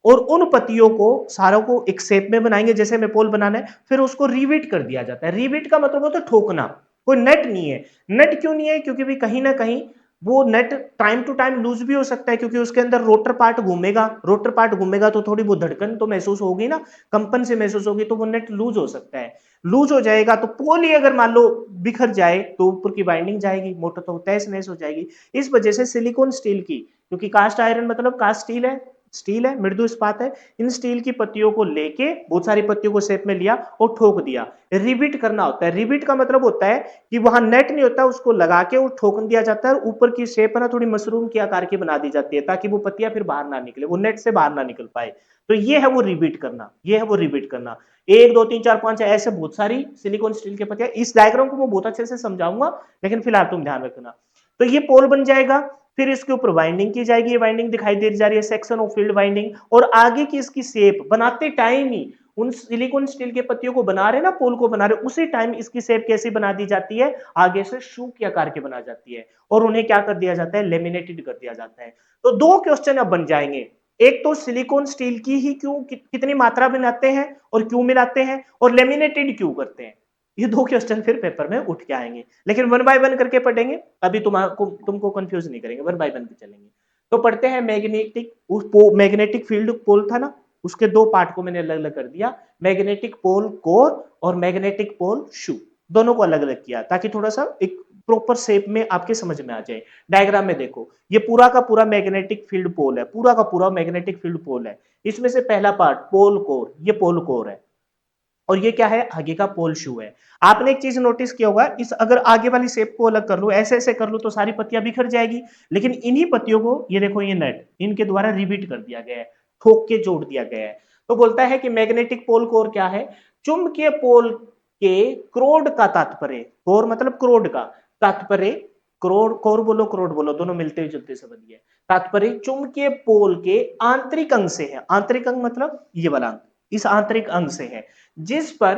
और उन पत्तियों को सारों को एक शेप में बनाएंगे, जैसे हमें पोल बनाना है, फिर उसको रिविट कर दिया जाता है। रिविट का मतलब होता है ठोकना। कोई नेट नहीं है। नेट क्यों नहीं है? क्योंकि भी कहीं ना कहीं वो nut time to time loose भी हो सकता है, क्योंकि उसके अंदर रोटर पार्ट घूमेगा, रोटर पार्ट घूमेगा तो थोड़ी बहुत धड़कन तो महसूस होगी ना, कंपन से महसूस होगी, तो वो नेट लूज हो सकता है। लूज हो जाएगा तो पोल ही अगर मान लो बिखर जाए तो ऊपर की बाइंडिंग जाएगी, मोटर तो तहस नहस हो जाएगी। इस वजह से सिलिकॉन स्टील की, क्योंकि कास्ट आयरन मतलब कास्ट स्टील है, स्टील है, मृदु इस्पात है। इन स्टील की पत्तियों को लेके बहुत सारी पत्तियों को शेप में लिया और ठोक दिया। रिबिट करना होता है। रिबिट का मतलब होता है कि वहां नेट नहीं होता, उसको लगा के वो ठोक दिया जाता है और ऊपर की शेप है ना थोड़ी मशरूम के आकार की बना दी जाती है ताकि वो पत्तियां फिर बाहर ना निकले, वो नेट से बाहर ना निकल पाए। तो ये है वो रिबिट करना, ये है वो रिबिट करना। एक दो तीन चार पांच ऐसे बहुत सारी सिलिकॉन स्टील के पत्तियां, इस डायग्राम को मैं बहुत अच्छे से समझाऊंगा, लेकिन फिलहाल तुम ध्यान रखना। तो ये पोल बन जाएगा, फिर इसके ऊपर वाइंडिंग की जाएगी। ये वाइंडिंग दिखाई दे जा रही है, सेक्शन ऑफ फील्ड वाइंडिंग। और आगे की इसकी शेप बनाते टाइम ही उन सिलिकॉन स्टील के पत्तियों को बना रहे ना, पोल को बना रहे, उसी टाइम इसकी शेप कैसी बना दी जाती है, आगे से शू के आकार की बना जाती है और उन्हें क्या कर दिया जाता है, लेमिनेटेड कर दिया जाता है। तो दो क्वेश्चन अब बन जाएंगे, एक तो सिलिकॉन स्टील की ही क्यों कितनी मात्रा बनाते हैं और क्यों मिलाते हैं, और लेमिनेटेड क्यों करते हैं। ये दो क्वेश्चन फिर पेपर में उठ के आएंगे, लेकिन वन बाय वन करके पढ़ेंगे, अभी तुमको कंफ्यूज नहीं करेंगे, वन बाय वन पे चलेंगे। तो पढ़ते हैं मैग्नेटिक, मैग्नेटिक फील्ड पोल था ना, उसके दो पार्ट को मैंने अलग अलग कर दिया, मैग्नेटिक पोल कोर और मैग्नेटिक पोल शू, दोनों को अलग अलग किया ताकि थोड़ा सा एक प्रॉपर शेप में आपके समझ में आ जाए। डायग्राम में देखो, ये पूरा का पूरा मैग्नेटिक फील्ड पोल है, पूरा का पूरा मैग्नेटिक फील्ड पोल है। इसमें से पहला पार्ट पोल कोर, ये पोल कोर है, और ये क्या है, आगे का पोल शू है। आपने एक चीज नोटिस किया होगा, इस अगर आगे वाली शेप को अलग कर लो, ऐसे ऐसे कर लो तो सारी पत्तियां बिखर जाएगी, लेकिन इन्हीं पत्तियों को ये देखो, ये नेट इनके द्वारा रिबीट कर दिया गया है, ठोक के जोड़ दिया गया है। तो बोलता है कि मैग्नेटिक पोल कोर क्या है, चुंबकीय पोल के क्रोड का तात्पर्य, कोर मतलब क्रोड का तात्पर्य, क्रोड कोर बोलो क्रोड बोलो, दोनों मिलते हुए जुलते शब्द है। तात्पर्य चुंबकीय पोल के आंतरिक अंग से है, आंतरिक अंग मतलब ये वाला अंग, इस आंतरिक अंग से है, जिस पर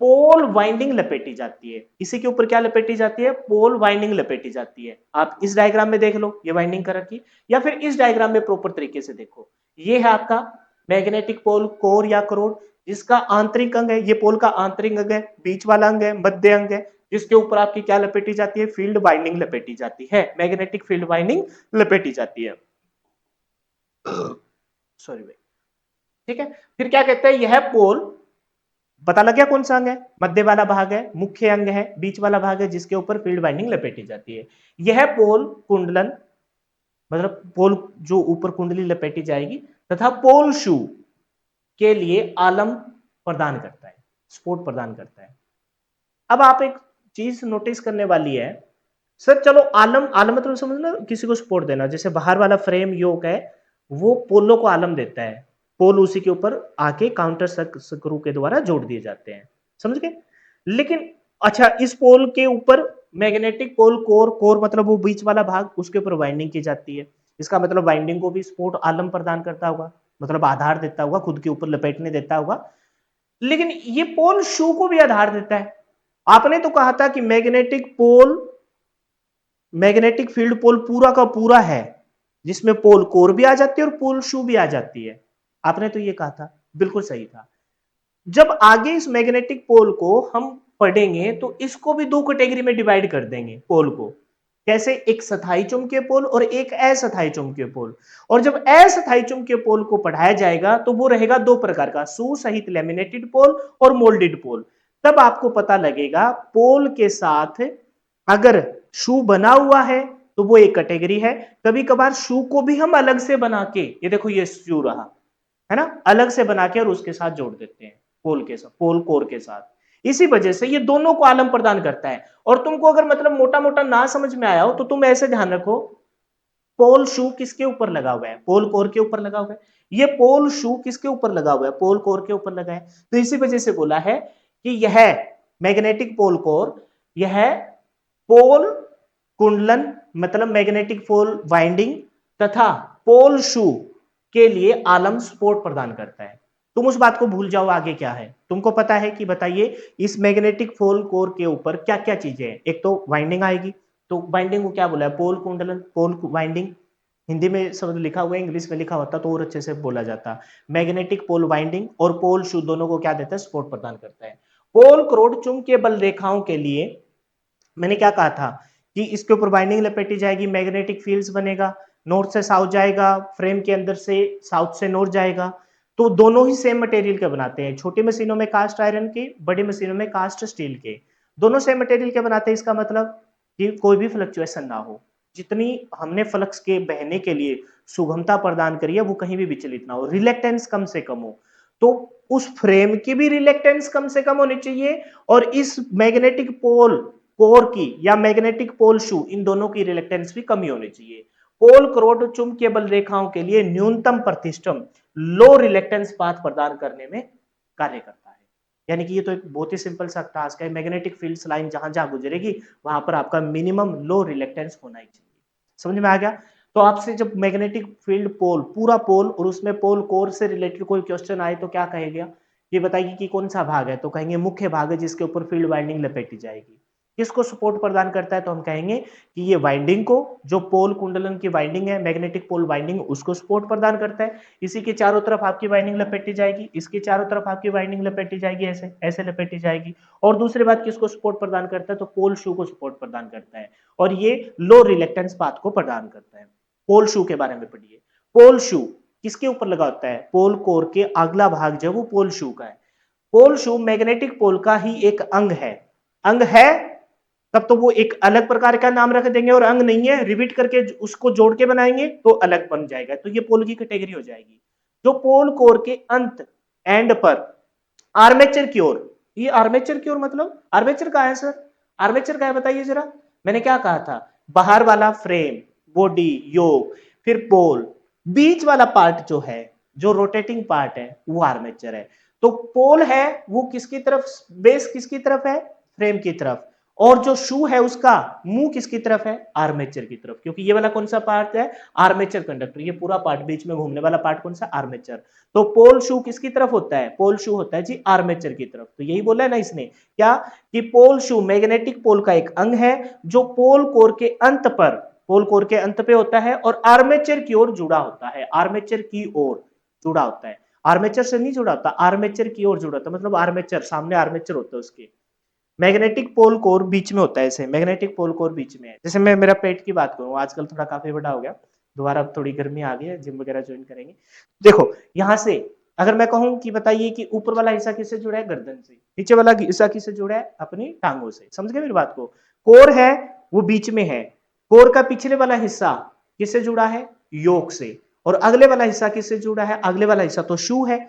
पोल वाइंडिंग लपेटी जाती है। इसी के ऊपर क्या लपेटी जाती है, पोल वाइंडिंग लपेटी जाती है। आप इस डायग्राम में देख लो, ये वाइंडिंग कर रखी, या फिर इस डायग्राम में प्रॉपर तरीके से देखो, ये है आपका मैग्नेटिक पोल कोर या करोड, जिसका आंतरिक अंग है, ये पोल का आंतरिक अंग है, बीच वाला अंग है, मध्य अंग है, जिसके ऊपर आपकी क्या लपेटी जाती है, फील्ड वाइंडिंग लपेटी जाती है, मैग्नेटिक फील्ड वाइंडिंग लपेटी जाती है। सॉरी भाई, ठीक है। फिर क्या कहते हैं, यह पोल, पता लग गया कौन सा अंग है, मध्य वाला भाग है, मुख्य अंग है, बीच वाला भाग है, जिसके ऊपर फील्ड वाइंडिंग लपेटी जाती है। यह पोल कुंडलन मतलब पोल जो ऊपर कुंडली लपेटी जाएगी, तथा पोल शू के लिए आलम प्रदान करता है, सपोर्ट प्रदान करता है। अब आप एक चीज नोटिस करने वाली है, सर चलो आलम, आलम मतलब समझना किसी को सपोर्ट देना, जैसे बाहर वाला फ्रेम योक है, वो पोलो को आलम देता है, पोल उसी के ऊपर आके काउंटर स्क्रू के द्वारा जोड़ दिए जाते हैं, समझ गए। लेकिन अच्छा, इस पोल के ऊपर मैग्नेटिक पोल कोर, कोर मतलब वो बीच वाला भाग, उसके ऊपर वाइंडिंग की जाती है। इसका मतलब वाइंडिंग को भी सपोर्ट आलम प्रदान करता होगा, मतलब आधार देता होगा, खुद के ऊपर लपेटने देता होगा। लेकिन ये पोल शू को भी आधार देता है। आपने तो कहा था कि मैग्नेटिक पोल, मैग्नेटिक फील्ड पोल पूरा का पूरा है, जिसमें पोल कोर भी आ जाती है और पोल शू भी आ जाती है, आपने तो ये कहा था, बिल्कुल सही था। जब आगे इस मैग्नेटिक पोल को हम पढ़ेंगे तो इसको भी दो कैटेगरी में डिवाइड कर देंगे पोल को, कैसे, एक स्थायी चुंबकीय पोल और एक अस्थायी चुंबकीय पोल। और जब अस्थायी चुंबकीय पोल को पढ़ाया जाएगा तो वो रहेगा दो प्रकार का, शू सहित लेमिनेटेड पोल और मोल्डेड पोल। तब आपको पता लगेगा पोल के साथ अगर शू बना हुआ है तो वो एक कैटेगरी है, कभी कभार शू को भी हम अलग से बना के, ये देखो ये शू रहा है ना, अलग से बना के और उसके साथ जोड़ देते हैं, पोल के साथ, पोल कोर के साथ। इसी वजह से ये दोनों को आलम प्रदान करता है। और तुमको अगर मतलब मोटा मोटा ना समझ में आया हो तो तुम ऐसे ध्यान रखो, पोल शू किसके ऊपर लगा हुआ है, पोल कोर के ऊपर लगा हुआ है। ये पोल शू किसके ऊपर लगा हुआ है, पोल कोर के ऊपर लगा है। तो इसी वजह से बोला है कि यह मैग्नेटिक पोल कोर, यह पोल कुंडलन मतलब मैग्नेटिक पोल वाइंडिंग तथा पोल शू के लिए आलम सपोर्ट प्रदान करता है। तुम उस बात को भूल जाओ, आगे क्या है तुमको पता है कि बताइए, इस मैग्नेटिक पोल कोर के ऊपर क्या क्या चीजें हैं। एक तो वाइंडिंग आएगी, तो वाइंडिंग को क्या बोला है, पोल कुंडलन, पोल वाइंडिंग, हिंदी में शब्द लिखा हुआ है, इंग्लिश में लिखा होता तो और अच्छे से बोला जाता। मैग्नेटिक पोल वाइंडिंग और पोल शू दोनों को क्या देता है, सपोर्ट प्रदान करता है। पोल क्रोड चुंबकीय बल रेखाओं के लिए मैंने क्या कहा था कि इसके ऊपर बाइंडिंग लपेटी जाएगी, मैग्नेटिक फील्ड्स बनेगा, नॉर्थ से साउथ जाएगा, फ्रेम के अंदर से साउथ से नॉर्थ जाएगा। तो दोनों ही सेम मटेरियल के बनाते हैं, छोटी मशीनों में कास्ट आयरन के, बड़ी मशीनों में कास्ट स्टील के, दोनों सेम मटेरियल के बनाते हैं। इसका मतलब कि कोई भी फ्लक्चुएशन ना हो, जितनी हमने फ्लक्स के बहने के लिए सुगमता प्रदान करी है वो कहीं भी विचलित ना हो, रिलेक्टेंस कम से कम हो। तो उस फ्रेम की भी रिलेक्टेंस कम से कम होनी चाहिए और इस मैग्नेटिक पोल कोर की या मैग्नेटिक पोल शू इन दोनों की रिलेक्टेंस भी कम ही होनी चाहिए। पोल क्रोड चुंबकीय बल रेखाओं के लिए न्यूनतम प्रतिष्ठम लो रिलेक्टेंस पाथ प्रदान करने में कार्य करता है। यानी कि ये तो एक बहुत ही सिंपल सा टास्क है। मैग्नेटिक फील्ड लाइन जहां जहां गुजरेगी वहां पर आपका मिनिमम लो रिलेक्टेंस होना ही चाहिए। समझ में आ गया? तो आपसे जब मैग्नेटिक फील्ड पोल पूरा पोल और उसमें पोल कोर से रिलेटेड कोई क्वेश्चन आए तो क्या कहेगा? ये बताइए कि कौन सा भाग है, तो कहेंगे मुख्य भाग है जिसके ऊपर फील्ड वाइंडिंग लपेटी जाएगी। किसको सपोर्ट प्रदान करता है? तो हम कहेंगे कि ये वाइंडिंग को, जो पोल कुंडलन की वाइंडिंग है, मैग्नेटिक पोल वाइंडिंग, उसको सपोर्ट प्रदान करता है। इसी के चारों तरफ आपकी वाइंडिंग लपेटी जाएगी, इसके चारों तरफ आपकी वाइंडिंग लपेटी जाएगी, ऐसे ऐसे लपेटी जाएगी। और दूसरी बात किसको सपोर्ट प्रदान करता है? तो पोल शू को सपोर्ट प्रदान करता है और ये लो रिलेक्टेंस पाथ को प्रदान करता है। पोल शू के बारे में पढ़िए। पोल शू किसके ऊपर लगा होता है? पोल कोर के अगला भाग जो वो पोल शू का है। पोल शू मैग्नेटिक पोल का ही एक अंग है। अंग है तब तो वो एक अलग प्रकार का नाम रख देंगे, और अंग नहीं है रिपीट करके उसको जोड़ के बनाएंगे तो अलग बन जाएगा, तो ये पोल की कैटेगरी हो जाएगी। जो पोल कोर के अंत एंड पर आर्मेचर की ओर, ये आर्मेचर की ओर मतलब आर्मेचर का है सर, आर्मेचर का है बताइए जरा। मैंने क्या कहा था? बाहर वाला फ्रेम, बॉडी, योक, फिर पोल, बीच वाला पार्ट जो है, जो रोटेटिंग पार्ट है वो आर्मेचर है। तो पोल है वो किसकी तरफ, बेस किसकी तरफ है? फ्रेम की तरफ। और जो शू है उसका मुंह किसकी तरफ है? आर्मेचर की तरफ, क्योंकि ये वाला कौन सा पार्ट है? Armature conductor. ये पूरा पार्ट बीच में घूमने वाला पार्ट कौन सा? आर्मेचर। तो पोल शू किसकी तरफ होता है? पोल शू होता है जी आर्मेचर की तरफ। तो यही बोला है ना इसने क्या, कि पोल शू मैग्नेटिक पोल का एक अंग है जो पोल कोर के अंत पर, पोल कोर के अंत पे होता है और आर्मेचर की ओर जुड़ा होता है, आर्मेचर की ओर जुड़ा होता है। आर्मेचर से नहीं जुड़ा होता, आर्मेचर की ओर जुड़ा होता है, मतलब आर्मेचर, सामने आर्मेचर होता है उसके। मैग्नेटिक पोल कोर बीच में होता है, ऐसे मैग्नेटिक पोल कोर बीच में है। जैसे मैं मेरा पेट की बात करूं, आजकल थोड़ा काफी बड़ा हो गया, दोबारा अब थोड़ी गर्मी आ गई है, जिम वगैरह ज्वाइन करेंगे। देखो यहां से अगर मैं कहूं कि बताइए कि ऊपर वाला हिस्सा किससे जुड़ा है? गर्दन से। नीचे वाला हिस्सा किससे जुड़ा है? अपनी टांगों से। समझ गए मेरी बात को? कोर है वो बीच में है। कोर का पिछले वाला हिस्सा किससे जुड़ा है? योक से। और अगले वाला हिस्सा किससे जुड़ा है? अगले वाला हिस्सा तो शू है,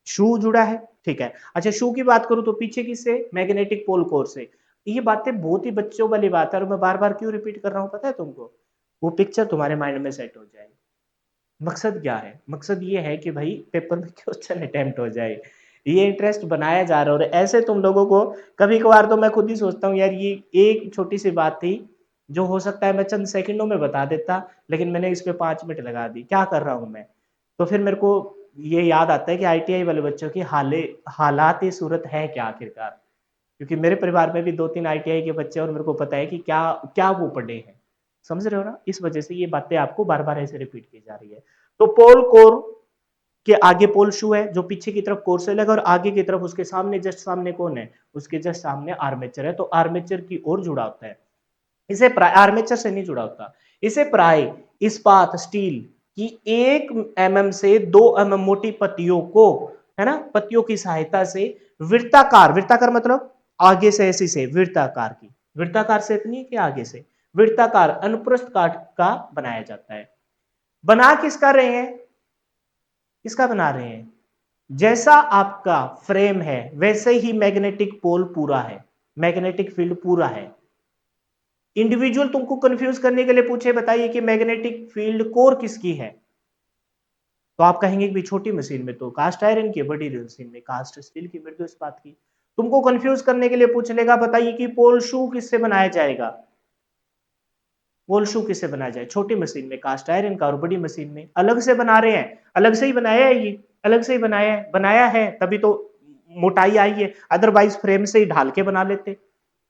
शू जुड़ा है, ठीक है। अच्छा शू की बात करूं तो पीछे किससे? मैग्नेटिक पोल कोर से। ये बातें बहुत ही बच्चों वाली बात है और मैं बार बार क्यों रिपीट कर रहा हूं पता है तुमको? वो पिक्चर तुम्हारे माइंड में सेट हो जाए। मकसद क्या है? मकसद ये है कि भाई पेपर में क्वेश्चन अटेम्प्ट हो जाए, ये इंटरेस्ट बनाया जा रहा है। और ऐसे तुम लोगों को कभी कभार तो मैं खुद ही सोचता हूँ यार, ये एक छोटी सी बात थी जो हो सकता है मैं चंद सेकंडों में बता देता, लेकिन मैंने इस पे 5 मिनट लगा दी, क्या कर रहा हूँ मैं? तो फिर मेरे को ये याद आता है कि आईटीआई वाले बच्चों की हालात सूरत है क्या आखिरकार, क्योंकि मेरे परिवार में भी 2-3 आईटीआई के बच्चे और मेरे को पता है कि क्या क्या वो पढ़े हैं। समझ रहे हो ना? इस वजह से ये बातें आपको बार बार ऐसे रिपीट की जा रही है। तो पोल कोर के आगे पोल शू है जो पीछे की तरफ कोर से लगा, और आगे की तरफ उसके सामने जस्ट सामने कौन है? उसके जस्ट सामने आर्मेचर है, तो आर्मेचर की ओर जुड़ा होता है। इसे प्राय आर्मेचर से नहीं जुड़ा होता, इसे प्राय इस्पात स्टील की 1 mm से 2 mm मोटी पत्तियों को, है ना, पत्तियों की सहायता से वृत्ताकार, वृत्ताकार मतलब आगे से ऐसी से वृत्ताकार की, वृत्ताकार से इतनी कि आगे से वृत्ताकार अनुप्रस्थ काट का बनाया जाता है। बना किसका रहे हैं? किसका बना रहे हैं? जैसा आपका फ्रेम है वैसे ही मैग्नेटिक पोल पूरा है, मैग्नेटिक फील्ड पूरा है। इंडिविजुअल तुमको कंफ्यूज करने के लिए पूछे बताइए कि मैग्नेटिक फील्ड कोर किसकी है, तो आप कहेंगे कि छोटी मशीन में तो कास्ट आयरन की, बड़ी मशीन में कास्ट स्टील की, मृदु इस्पात की। तुमको कंफ्यूज करने के लिए पूछ लेगा बताइए कि पोल शू किससे बनाया जाएगा, पोल शू किससे बनाया जाए? छोटी मशीन में कास्ट आयरन का, और बड़ी मशीन में अलग से बना रहे हैं, अलग से ही बनाया है, ये अलग से ही बनाया है तभी तो मोटाई आई है, अदरवाइज फ्रेम से ही ढाल के बना लेते।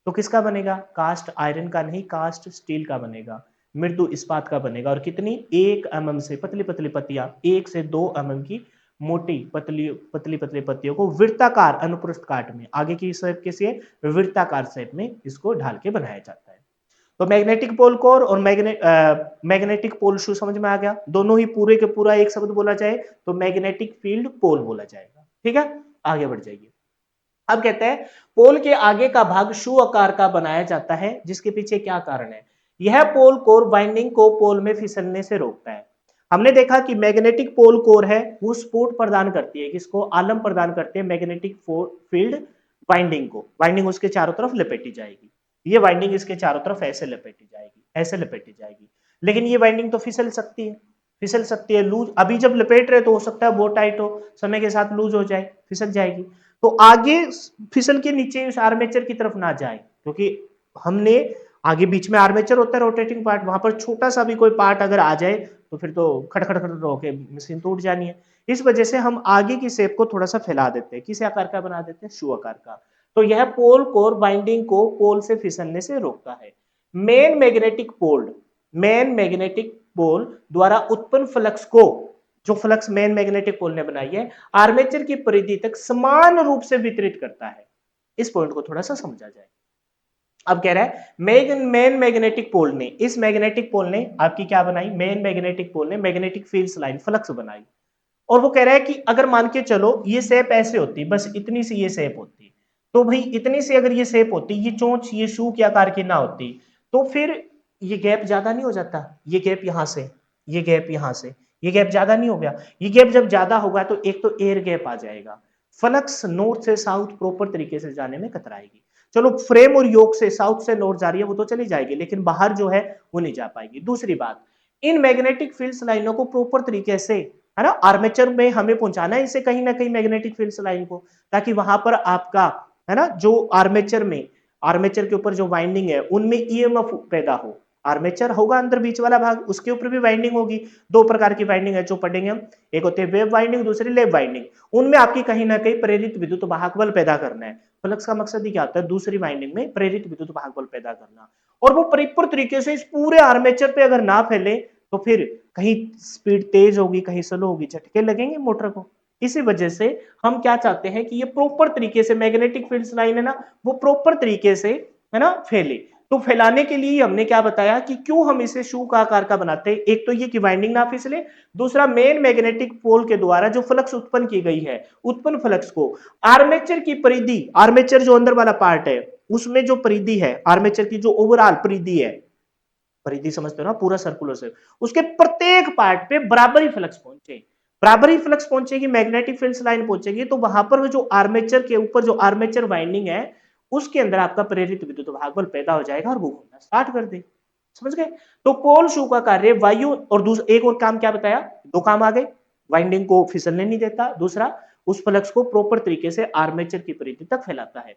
तो किसका बनेगा? कास्ट आयरन का नहीं, कास्ट स्टील का बनेगा, मृदु इस्पात का बनेगा। और कितनी? 1 mm से पतली पतली पत्तियां, 1 से 2 mm की मोटी पतली पतली पतली पत्तियों को वृत्ताकार अनुप्रस्थ काट में, आगे की शेप कैसी है? वृत्ताकार शेप में इसको ढाल के बनाया जाता है। तो मैग्नेटिक पोल कोर और मैग्नेटिक पोल शू समझ में आ गया? दोनों ही पूरे के पूरा एक शब्द बोला जाए तो मैग्नेटिक फील्ड पोल बोला जाएगा। ठीक है, आगे बढ़ जाइए। अब कहते हैं पोल के आगे का भाग शू आकार का बनाया जाता है, जिसके पीछे क्या कारण है? यह पोल कोर वाइंडिंग को पोल में फिसलने से रोकता है। हमने देखा कि मैग्नेटिक पोल कोर है वो सपोर्ट प्रदान करती है, किसको, आलम प्रदान करती है मैग्नेटिक फील्ड वाइंडिंग को। वाइंडिंग उसके चारों तरफ लपेटी जाएगी, ये वाइंडिंग इसके चारों तरफ ऐसे लपेटी जाएगी, ऐसे लपेटी जाएगी। लेकिन ये वाइंडिंग तो फिसल सकती है, फिसल सकती है, लूज। अभी जब लपेट रहे तो हो सकता है बहुत टाइट हो, समय के साथ लूज हो जाए, फिसल जाएगी। तो आगे फिसल के नीचे उस आर्मेचर की तरफ ना जाए, क्योंकि हमने आगे बीच में आर्मेचर होता है रोटेटिंग पार्ट, वहां पर छोटा सा भी कोई पार्ट अगर आ जाए तो फिर तो खटखट खट होके मशीन टूट जानी है। इस वजह से हम आगे की शेप को थोड़ा सा फैला देते हैं, किस आकार का बना देते हैं, शू आकार का। तो यह पोल कोर बाइंडिंग को पोल से फिसलने से रोकता है। Main magnetic pole, main magnetic pole द्वारा उत्पन्न फ्लक्स को, जो फ्लक्स मेन मैग्नेटिक पोल ने बनाई है, आर्मेचर की परिधि तक समान रूप से वितरित करता है। इस पॉइंट को थोड़ा सा समझा जाए। अब कह रहा है मेन मैग्नेटिक पोल ने, इस मैग्नेटिक पोल ने आपकी क्या बनाई, मेन मैग्नेटिक पोल ने मैग्नेटिक फील्ड लाइन फ्लक्स बनाई। और वो कह रहा है कि अगर मान के चलो ये शेप ऐसे होती, बस इतनी सी ये शेप होती, तो भाई इतनी सी अगर ये शेप होती, ये चोंच ये शू के आकार की ना होती, तो फिर ये गैप ज्यादा नहीं हो जाता, ये गैप यहां से, ये गैप यहां से, ये गैप ज्यादा नहीं हो गया। ये गैप जब ज्यादा होगा तो एक तो एयर गैप आ जाएगा, फ्लक्स नॉर्थ से साउथ प्रॉपर तरीके से जाने में कतराएगी। चलो फ्रेम और योक से साउथ से नॉर्थ जा रही है वो तो चली जाएगी, लेकिन बाहर जो है वो नहीं जा पाएगी। दूसरी बात, इन मैग्नेटिक फील्ड्स लाइनों को प्रॉपर तरीके से, है ना, आर्मेचर में हमें पहुंचाना है इसे कहीं ना कहीं मैग्नेटिक फील्ड्स लाइन को, ताकि वहां पर आपका, है ना, जो आर्मेचर में, आर्मेचर के ऊपर जो वाइंडिंग है उनमें ईएमएफ पैदा हो। आर्मेचर होगा अंदर बीच वाला भाग, उसके ऊपर भी वाइंडिंग होगी। दो प्रकार की वाइंडिंग है जो पढ़ेंगे हम, एक होती है वेव वाइंडिंग, दूसरी लैप वाइंडिंग। उनमें आपकी कहीं ना कहीं प्रेरित विद्युत वाहक बल पैदा करना है। फ्लक्स का मकसद ही क्या होता है, दूसरी वाइंडिंग में प्रेरित विद्युत वाहक बल पैदा करना। और वो परिपूर्ण तरीके से इस पूरे आर्मेचर पे अगर ना फैले तो फिर कहीं स्पीड तेज होगी, कहीं स्लो होगी, झटके लगेंगे मोटर को। इसी वजह से हम क्या चाहते हैं कि ये प्रॉपर तरीके से मैग्नेटिक फील्ड लाइन है ना, वो प्रॉपर तरीके से, है ना, फैले। तो फैलाने के लिए हमने क्या बताया कि क्यों हम इसे शू का आकार का बनाते हैं, एक तो ये कि वाइंडिंग ना फिसले, दूसरा मेन मैग्नेटिक पोल के द्वारा जो फ्लक्स उत्पन्न की गई है, उत्पन्न फ्लक्स को आर्मेचर की परिधि, आर्मेचर जो अंदर वाला पार्ट है उसमें जो परिधि है, आर्मेचर की जो ओवरऑल परिधि है, परिधि समझते हो ना, पूरा सर्कुलर से, उसके प्रत्येक पार्ट पे बराबर ही फ्लक्स पहुंचे, बराबर ही फ्लक्स पहुंचेगी, मैग्नेटिक फील्ड लाइन पहुंचेगी, तो वहां पर जो आर्मेचर के ऊपर जो आर्मेचर वाइंडिंग है उसके अंदर आपका प्रेरित विद्युत भाग बल पैदा हो जाएगा और वो घूमना स्टार्ट कर दे। समझ गए। तो पोल शू का कार्य वायु और दूसरा एक और काम क्या बताया, दो काम आ गए, वाइंडिंग को फिसलने नहीं देता, दूसरा उस फ्लक्स को प्रॉपर तरीके से आर्मेचर की परिधि तक फैलाता है।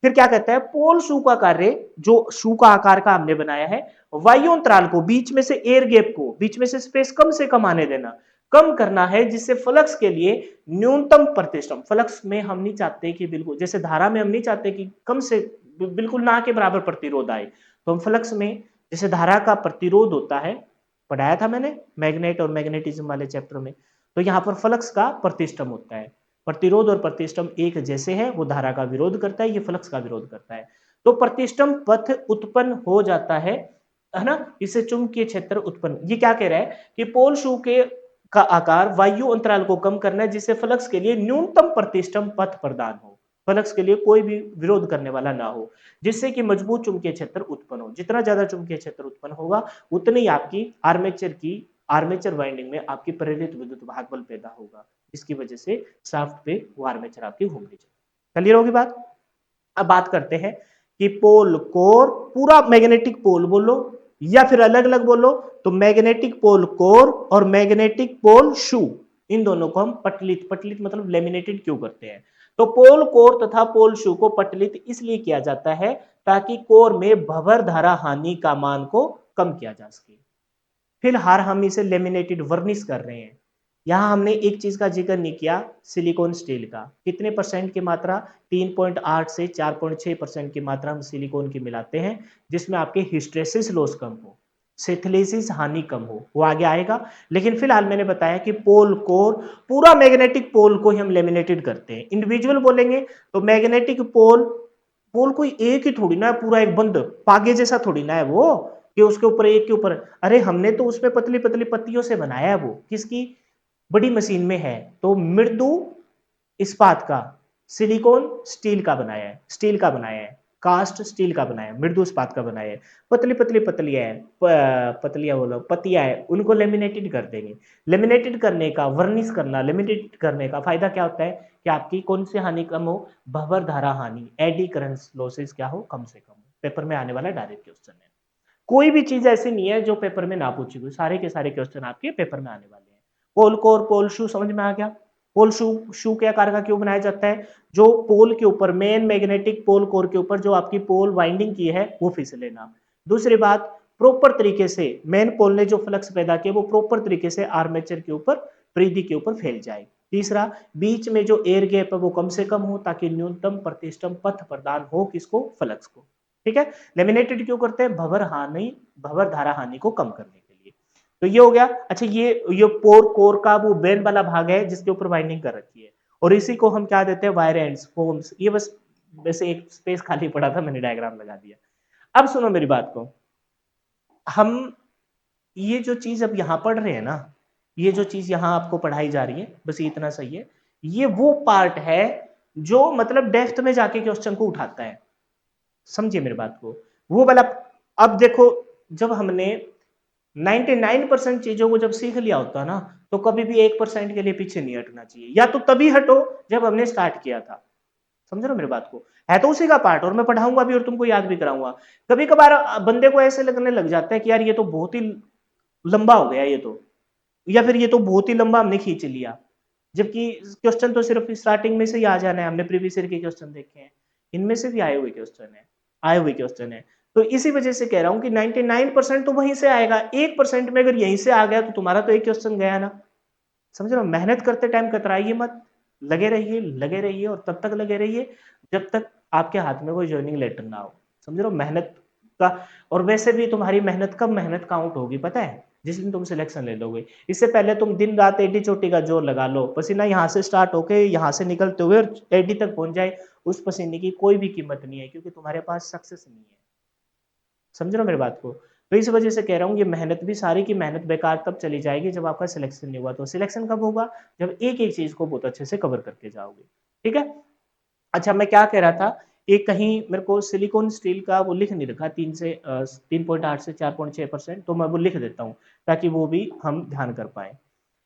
फिर क्या कहता है, पोल शू का कार्य, जो शू का आकार का हमने बनाया है, वायु अंतराल को, बीच में से एयर गैप को, बीच में से स्पेस कम से कम आने देना, कम करना है, जिससे फ्लक्स के लिए न्यूनतम प्रतिष्ठम, फ्लक्स में हम नहीं चाहते कि बिल्कुल, जैसे धारा में हम नहीं चाहते कि कम से बिल्कुल ना के बराबर प्रतिरोध आए, तो हम फ्लक्स में जैसे धारा का प्रतिरोध होता है, पढ़ाया था मैंने मैग्नेट और मैग्नेटिज्म वाले चैप्टर में, तो यहाँ पर फ्लक्स का प्रतिष्ठम होता है, प्रतिरोध और प्रतिष्ठम एक जैसे है, वो धारा का विरोध करता है, ये फ्लक्स का विरोध करता है। तो प्रतिष्ठम पथ उत्पन्न हो जाता है ना, इससे चुंबकीय क्षेत्र उत्पन्न। ये क्या कह रहा है कि पोल शू के का आकार वायु अंतराल को कम करना है, जिससे फ्लक्स के लिए न्यूनतम प्रतिष्ठम पथ प्रदान हो, फ्लक्स के लिए कोई भी विरोध करने वाला ना हो, जिससे कि मजबूत चुंबकीय क्षेत्र उत्पन्न हो। जितना ज्यादा चुंबकीय क्षेत्र उत्पन्न होगा उतनी आपकी आर्मेचर वाइंडिंग में आपकी प्रेरित विद्युत भाग बल पैदा होगा, जिसकी वजह से शाफ्ट पे वो आर्मेचर आपकी घूमनी चाहिए। क्लियर होगी बात। अब बात करते हैं कि पोल कोर, पूरा मैग्नेटिक पोल बोलो या फिर अलग अलग बोलो, तो मैग्नेटिक पोल कोर और मैग्नेटिक पोल शू, इन दोनों को हम पटलित, पटलित मतलब लेमिनेटेड क्यों करते हैं, तो पोल कोर तथा पोल शू को पटलित इसलिए किया जाता है ताकि कोर में भंवर धारा हानि का मान को कम किया जा सके। फिलहाल हम इसे लेमिनेटेड वर्निश कर रहे हैं। यहां हमने एक चीज का जिक्र नहीं किया, सिलिकॉन स्टील का, कितने परसेंट की मात्रा, 3.8 से 4.6% की मात्रा हम सिलिकॉन की मिलाते हैं, जिसमें आपके हिस्टेरेसिस लॉस कम हो, सेथलेसिस हानि कम हो, वो आगे आएगा। लेकिन फिलहाल मैंने बताया कि पोल कोर, पूरा मैग्नेटिक पोल को ही हम लेमिनेटेड करते हैं। इंडिविजुअल बोलेंगे तो मैग्नेटिक पोल, पोल कोई एक ही थोड़ी ना है, पूरा एक बंद पागे जैसा थोड़ी ना है वो, कि उसके ऊपर एक के ऊपर, अरे हमने तो उसमें पतली पतली पत्तियों से बनाया है, वो किसकी, बड़ी मशीन में है तो मृदु इस्पात का, सिलिकॉन स्टील का बनाया है, स्टील का बनाया है। कास्ट स्टील का बनाया, मृदु इस्पात का बनाया है। पतली पतली पतलियां है, पतलियां बोलो पतिया है, उनको लेमिनेटेड कर देंगे। लेमिनेटेड करने का, वर्निश करना, लेमिनेटेड करने का फायदा क्या होता है कि आपकी कौन सी हानि कम हो, भंवर धारा हानि, एडी करंट लॉसेस क्या हो, कम से कम हो। पेपर में आने वाला डायरेक्ट क्वेश्चन है। कोई भी चीज ऐसी नहीं है जो पेपर में ना पूछी हुई, सारे के सारे क्वेश्चन आपके पेपर में आने वाले हैं। पोल कोर, पोल शू समझ में आ गया। पोल शू, शू के आकार का क्यों बनाया जाता है, जो पोल के ऊपर, मेन मैग्नेटिक पोल कोर के ऊपर जो आपकी पोल वाइंडिंग की है वो फिसले ना। दूसरी बात, प्रॉपर तरीके से मेन पोल ने जो फ्लक्स पैदा किया वो प्रॉपर तरीके से आर्मेचर के ऊपर, परिधि के ऊपर फैल जाए। तीसरा, बीच में जो एयर गैप है वो कम से कम हो ताकि न्यूनतम प्रतिष्ठम पथ प्रदान हो किसको, फ्लक्स को। ठीक है। लेमिनेटेड क्यों करते हैं, भंवर धारा हानि को कम करने के लिए। तो ये हो गया। अच्छा, ये पोर कोर का वो बेन वाला भाग है जिसके ऊपर बाइंडिंग कर रखी है, और इसी को हम क्या देते हैं, वायर एंड्स, फोम्स। ये बस वैसे एक स्पेस खाली पड़ा था, मैंने डायग्राम लगा दिया। अब सुनो मेरी बात को, हम ये जो चीज अब यहां पढ़ रहे हैं ना, ये जो चीज यहां आपको पढ़ाई जा रही है, बस ये इतना सही है। ये वो पार्ट है जो मतलब डेप्थ में जाके क्वेश्चन को उठाता है। समझिए मेरी बात को, वो वाला। अब देखो, जब हमने 99% चीजों को जब सीख लिया होता ना, तो कभी भी 1% के लिए पीछे नहीं हटना चाहिए, या तो तभी हटो जब हमने स्टार्ट किया था। समझ रहे हो मेरी बात को, है तो उसी का पार्ट, और मैं पढ़ाऊंगा भी और तुमको याद भी कराऊंगा। कभी कभार बंदे को ऐसे लगने लग जाता है कि यार ये तो बहुत ही लंबा हो गया ये तो, या फिर ये तो बहुत ही लंबा हमने खींच लिया, जबकि क्वेश्चन तो सिर्फ स्टार्टिंग में से ही आ जाना है। हमने प्रीवियस ईयर के क्वेश्चन देखे हैं, इनमें से भी आए हुए क्वेश्चन है। तो इसी वजह से कह रहा हूं कि 99% तो वहीं से आएगा, 1% में अगर यहीं से आ गया तो तुम्हारा तो एक क्वेश्चन गया ना। समझ रहे हो, मेहनत करते टाइम कतराइए मत, लगे रहिए और तब तक लगे रहिए जब तक आपके हाथ में कोई ज्वाइनिंग लेटर ना हो। समझ रहे हो, मेहनत का। और वैसे भी तुम्हारी मेहनत कब मेहनत काउंट होगी पता है, जिस दिन तुम सिलेक्शन ले लोगे। इससे पहले तुम दिन रात एडी चोटी का जोर लगा लो, पसीना यहाँ से स्टार्ट होके यहाँ से निकलते हुए और एडी तक पहुंच जाए, उस पसीने की कोई भी कीमत नहीं है, क्योंकि तुम्हारे पास सक्सेस नहीं है। समझ रहे हो मेरी बात को। तो इस वजह से कह रहा हूँ, ये मेहनत भी सारी की मेहनत बेकार तब चली जाएगी जब आपका सिलेक्शन नहीं हुआ। तो सिलेक्शन कब होगा, जब एक एक चीज को बहुत अच्छे से कवर करके जाओगे। ठीक है। अच्छा, मैं क्या कह रहा था, एक कहीं मेरे को सिलिकॉन स्टील का वो लिख नहीं रखा, 3.8 से 4.6%, तो मैं वो लिख देता हूँ ताकि वो भी हम ध्यान कर पाए।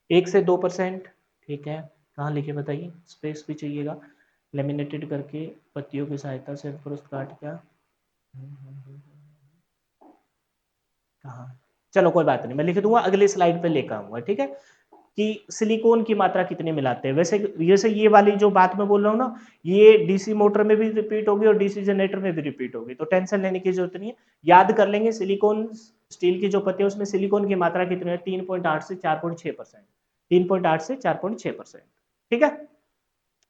1 से 2%। ठीक है, कहाँ लिखे बताइए, स्पेस भी चाहिएगा। लेमिनेटेड करके पत्तियों की सहायता से फुरुस्त काट क्या, कहाँ, चलो कोई बात नहीं, मैं लिख दूंगा, अगली स्लाइड पे लेकर आऊंगा। ठीक है, कि सिलिकॉन की मात्रा कितनी मिलाते हैं। वैसे ये वाली जो बात मैं बोल रहा हूँ ना, ये डीसी मोटर में भी रिपीट होगी और डीसी जनरेटर में भी रिपीट होगी, तो टेंशन लेने की जरूरत नहीं है, याद कर लेंगे। सिलिकॉन स्टील की जो पत्ती है उसमें सिलिकॉन की मात्रा कितनी है, 3.8 से 4.6%। 3.8 से 4.6%। ठीक है।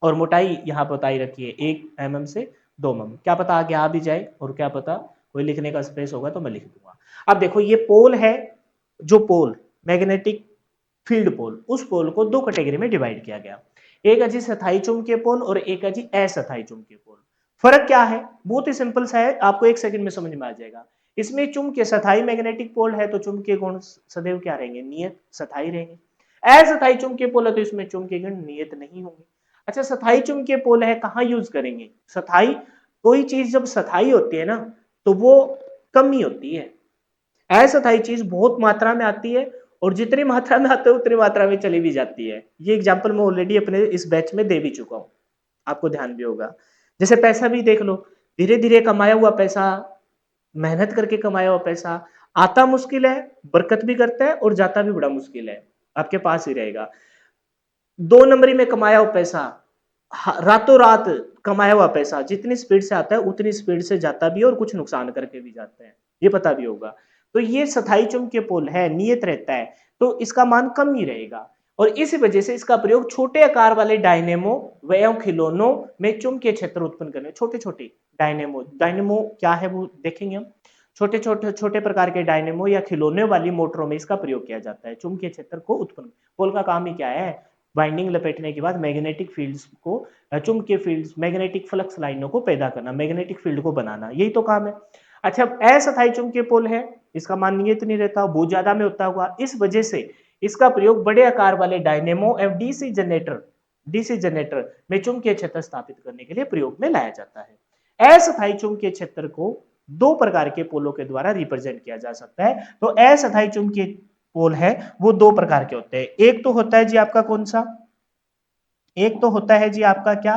और मोटाई यहाँ बताई रखी है 1 mm से 2 mm। क्या पता आगे आ भी जाए, और क्या पता कोई लिखने का स्पेस होगा तो मैं लिख दूंगा। अब देखो, ये पोल है, जो पोल मैग्नेटिक फील्ड पोल, उस पोल को दो कैटेगरी में डिवाइड किया गया। एक है जी स्थायी चुंबकीय पोल और एक है जी अस्थायी चुंबकीय पोल। फर्क क्या है, बहुत ही सिंपल सा है, आपको एक सेकंड में समझ में आ जाएगा। इसमें चुंबकीय स्थायी मैग्नेटिक पोल है तो चुंबकीय गुण सदैव क्या रहेंगे, नियत स्थायी रहेंगे। अस्थायी चुंबकीय पोल है तो इसमें चुंबकीय गुण नियत नहीं होंगे। अच्छा, स्थायी चुंबकीय पोल है, कहाँ यूज करेंगे स्थायी, कोई चीज जब स्थायी होती है ना तो वो कम ही होती है, अस्थायी चीज बहुत मात्रा में आती है, और जितनी मात्रा में आते है उतनी मात्रा में चली भी जाती है। ये एग्जांपल मैं ऑलरेडी अपने इस बैच में दे भी चुका हूं, आपको ध्यान भी होगा। जैसे पैसा भी देख लो, धीरे धीरे कमाया हुआ पैसा, मेहनत करके कमाया हुआ पैसा आता मुश्किल है, बरकत भी करता है और जाता भी बड़ा मुश्किल है, आपके पास ही रहेगा। 2 नंबरी में कमाया हुआ पैसा, रातों रात कमाया हुआ पैसा जितनी स्पीड से आता है उतनी स्पीड से जाता भी है और कुछ नुकसान करके भी जाते हैं, ये पता भी होगा। तो ये स्थायी चुंबकीय पोल है, नियत रहता है, तो इसका मान कम ही रहेगा। और इस वजह से इसका प्रयोग छोटे आकार वाले डायनेमो व खिलौनों में चुंबकीय क्षेत्र उत्पन्न करने, छोटे छोटे डायनेमो, डायनेमो क्या है वो देखेंगे हम। छोटे छोटे छोटे प्रकार के डायनेमो या खिलौने वाली मोटरों में इसका प्रयोग किया जाता है चुंबकीय क्षेत्र को उत्पन्न। पोल का काम ही क्या है, बाइंडिंग लपेटने के बाद मैग्नेटिक फील्ड्स को, चुंबकीय फील्ड्स, मैग्नेटिक फ्लक्स लाइनों को पैदा करना, मैग्नेटिक फील्ड को बनाना, यही तो काम है। अच्छा, अस्थायी चुंबकीय पोल है, इसका मान नियत नहीं रहता, बहुत ज्यादा में होता हुआ, इस वजह से इसका प्रयोग बड़े आकार वाले डायनेमो एवं डीसी जनरेटर में चुंबकीय क्षेत्र स्थापित करने के लिए प्रयोग में लाया जाता है। अस्थायी चुंबकीय क्षेत्र को दो प्रकार के पोलों के द्वारा रिप्रेजेंट किया जा सकता है। तो अस्थायी चुंबकीय पोल है वो दो प्रकार के होते हैं। एक तो होता है जी आपका कौन सा, एक तो होता है जी आपका क्या,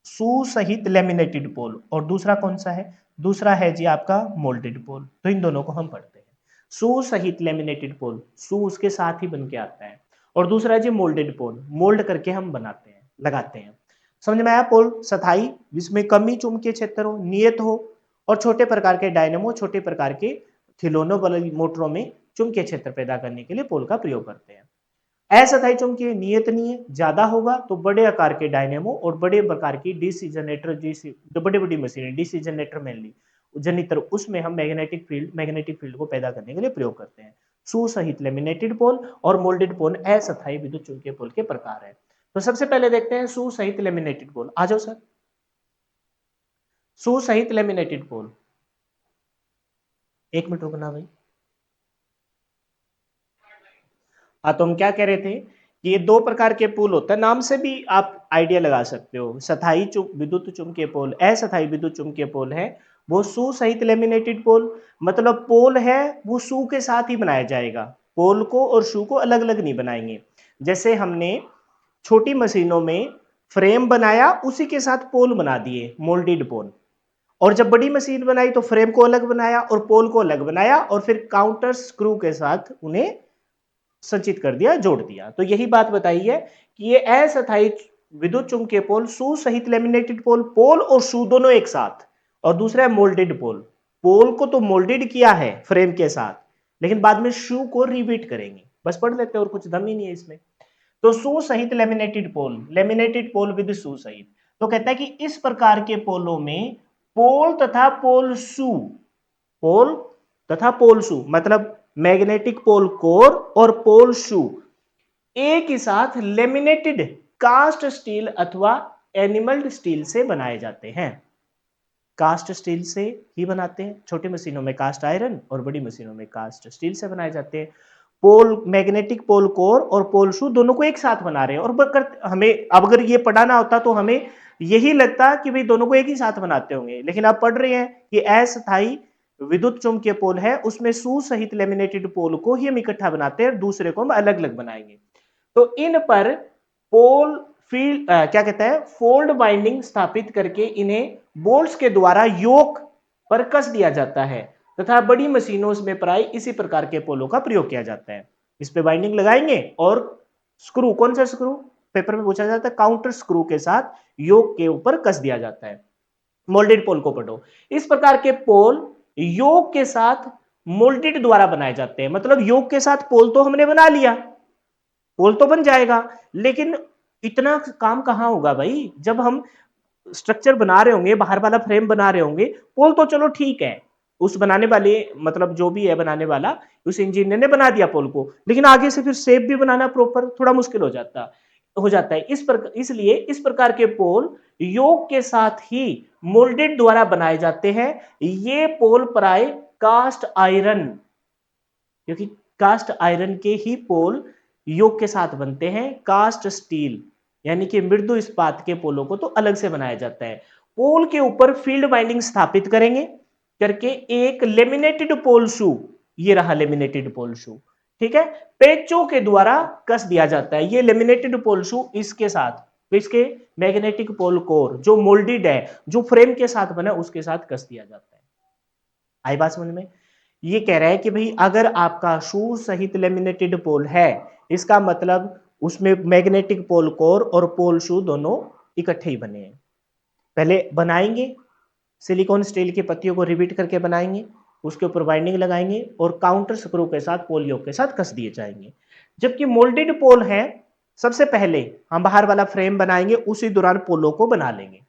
सुसहित लेमिनेटेड पोल, और दूसरा कौन सा है, दूसरा है जी आपका मोल्डेड पोल। तो इन दोनों को हम पढ़ते हैं। सुसहित लेमिनेटेड पोल, सु उसके साथ ही बन के आता है, और दूसरा है जी मोल्डेड पोल, मोल्ड करके हम बनाते हैं, लगाते हैं। समझ में आया। पोल स्थायी, जिसमें कम ही चुंबकीय क्षेत्र हो, नियत हो, और छोटे प्रकार के डायनेमो, छोटे प्रकार के खिलौनों वाली मोटरों में चुंबकीय क्षेत्र पैदा करने के लिए पोल का प्रयोग करते हैं। अस्थायी चुंबकीय नियत नहीं है, ज्यादा होगा तो बड़े आकार के डायनेमो और बड़े प्रकार की डीसी जनरेटर, डीसी जो बड़ी बड़ी मशीनें, डीसी जनरेटर मेनली जनित्र, उसमें हम मैग्नेटिक फील्ड को पैदा करने के लिए प्रयोग करते हैं। सुसहित लेमिनेटेड पोल और मोल्डेड पोल अस्थायी विद्युत चुंबकीय पोल के प्रकार है। तो सबसे पहले देखते हैं सुसहित लेमिनेटेड पोल। आ जाओ सर। सुसहित लेमिनेटेड पोल, एक मिनट रुकना भाई। हाँ, तो हम क्या कह रहे थे कि ये दो प्रकार के पोल होता है, नाम से भी आप आइडिया लगा सकते हो। स्थायी विद्युत चुंबकीय पोल, अस्थायी विद्युत चुंबकीय पोल है वो सुसहित लेमिनेटेड पोल, मतलब पोल है वो सु के साथ ही बनाया जाएगा, पोल को और सु को अलग अलग नहीं बनाएंगे। जैसे हमने छोटी मशीनों में फ्रेम बनाया, उसी के साथ पोल बना दिए, मोल्डेड पोल, और जब बड़ी मशीन बनाई तो फ्रेम को अलग बनाया और पोल को अलग बनाया, और फिर काउंटर स्क्रू के साथ उन्हें संचित कर दिया, जोड़ दिया। तो यही बात बताई है कि ये अस्थायी विद्युत चुंबकीय पोल, सु सहित लेमिनेटेड पोल, पोल और सु दोनों एक साथ, और दूसरा है मोल्डेड पोल, पोल को तो मोल्डेड किया है फ्रेम के साथ, लेकिन बाद में सु को रिबीट करेंगे। बस पढ़ लेते हैं, और कुछ दम ही नहीं है इसमें। तो सु सहित laminated pole, laminated pole with shoe सहित, तो कहता है कि इस प्रकार के पोलों में पोल तथा पोल सु, पोल तथा पोल सु मतलब मैग्नेटिक पोल कोर और पोल शू एक ही साथ लेमिनेटेड कास्ट स्टील अथवा एनिमल्ड स्टील से बनाए जाते हैं। कास्ट स्टील से ही बनाते हैं, छोटी मशीनों में कास्ट आयरन और बड़ी मशीनों में कास्ट स्टील से बनाए जाते हैं। पोल मैग्नेटिक पोल कोर और पोल शू दोनों को एक साथ बना रहे हैं, और हमें अब अगर ये पढ़ाना होता तो हमें यही लगता कि भाई दोनों को एक ही साथ बनाते होंगे, लेकिन आप पढ़ रहे हैं कि अस्थायी विद्युत चुंबकीय पोल है, उसमें सु सहित लेमिनेटेड पोल को ही हम इकट्ठा बनाते हैं, दूसरे को हम अलग अलग बनाएंगे। तो इन पर पोल फील्ड क्या कहता है, फोल्ड बाइंडिंग स्थापित करके इन्हें बोल्ट्स के द्वारा योक पर कस दिया जाता है, तथा बड़ी मशीनों में प्राय इसी प्रकार के पोलों का प्रयोग किया जाता है। इस पे बाइंडिंग लगाएंगे और स्क्रू, कौन सा स्क्रू पेपर में पूछा जाता है, काउंटर स्क्रू के साथ योक के ऊपर कस दिया जाता है। मोल्डेड पोल को पढ़ो। इस प्रकार के पोल योक के साथ मोल्डेड द्वारा बनाए जाते हैं, मतलब योक के साथ पोल तो हमने बना लिया, पोल तो बन जाएगा, लेकिन इतना काम कहां होगा भाई, जब हम स्ट्रक्चर बना रहे होंगे, बाहर वाला फ्रेम बना रहे होंगे, पोल तो चलो ठीक है, उस बनाने वाले मतलब जो भी है बनाने वाला, उस इंजीनियर ने बना दिया पोल को, लेकिन आगे से फिर शेप भी बनाना प्रॉपर थोड़ा मुश्किल हो जाता है। इसलिए इस प्रकार के पोल योक के साथ ही मोल्डेड द्वारा बनाए जाते हैं। ये पोल प्राय कास्ट आयरन, क्योंकि कास्ट आयरन के ही पोल योक के साथ बनते हैं, कास्ट स्टील यानी कि मृदु इस्पात के पोलों को तो अलग से बनाया जाता है। पोल के ऊपर फील्ड बाइंडिंग स्थापित करेंगे करके एक लेमिनेटेड पोल शू, ये रहा लेमिनेटेड पोल शू, ठीक है, पेचों के द्वारा कस दिया जाता है। ये लेमिनेटेड पोल शू इसके साथ, इसके मैग्नेटिक पोल कोर जो मोल्डेड है, जो फ्रेम के साथ बना उसके साथ कस दिया जाता है। आई बात समझ में। ये कह रहा है कि भाई अगर आपका शू सहित लेमिनेटेड पोल है, इसका मतलब उसमें मैग्नेटिक पोल कोर और पोल शू दोनों इकट्ठे ही बने हैं। पहले बनाएंगे, सिलिकॉन स्टील की पत्तियों को रिपीट करके बनाएंगे, उसके ऊपर बाइंडिंग लगाएंगे और काउंटर स्क्रू के साथ पोल योक के साथ कस दिए जाएंगे। जबकि मोल्डेड पोल है, सबसे पहले हम बाहर वाला फ्रेम बनाएंगे, उसी दौरान पोलों को बना लेंगे।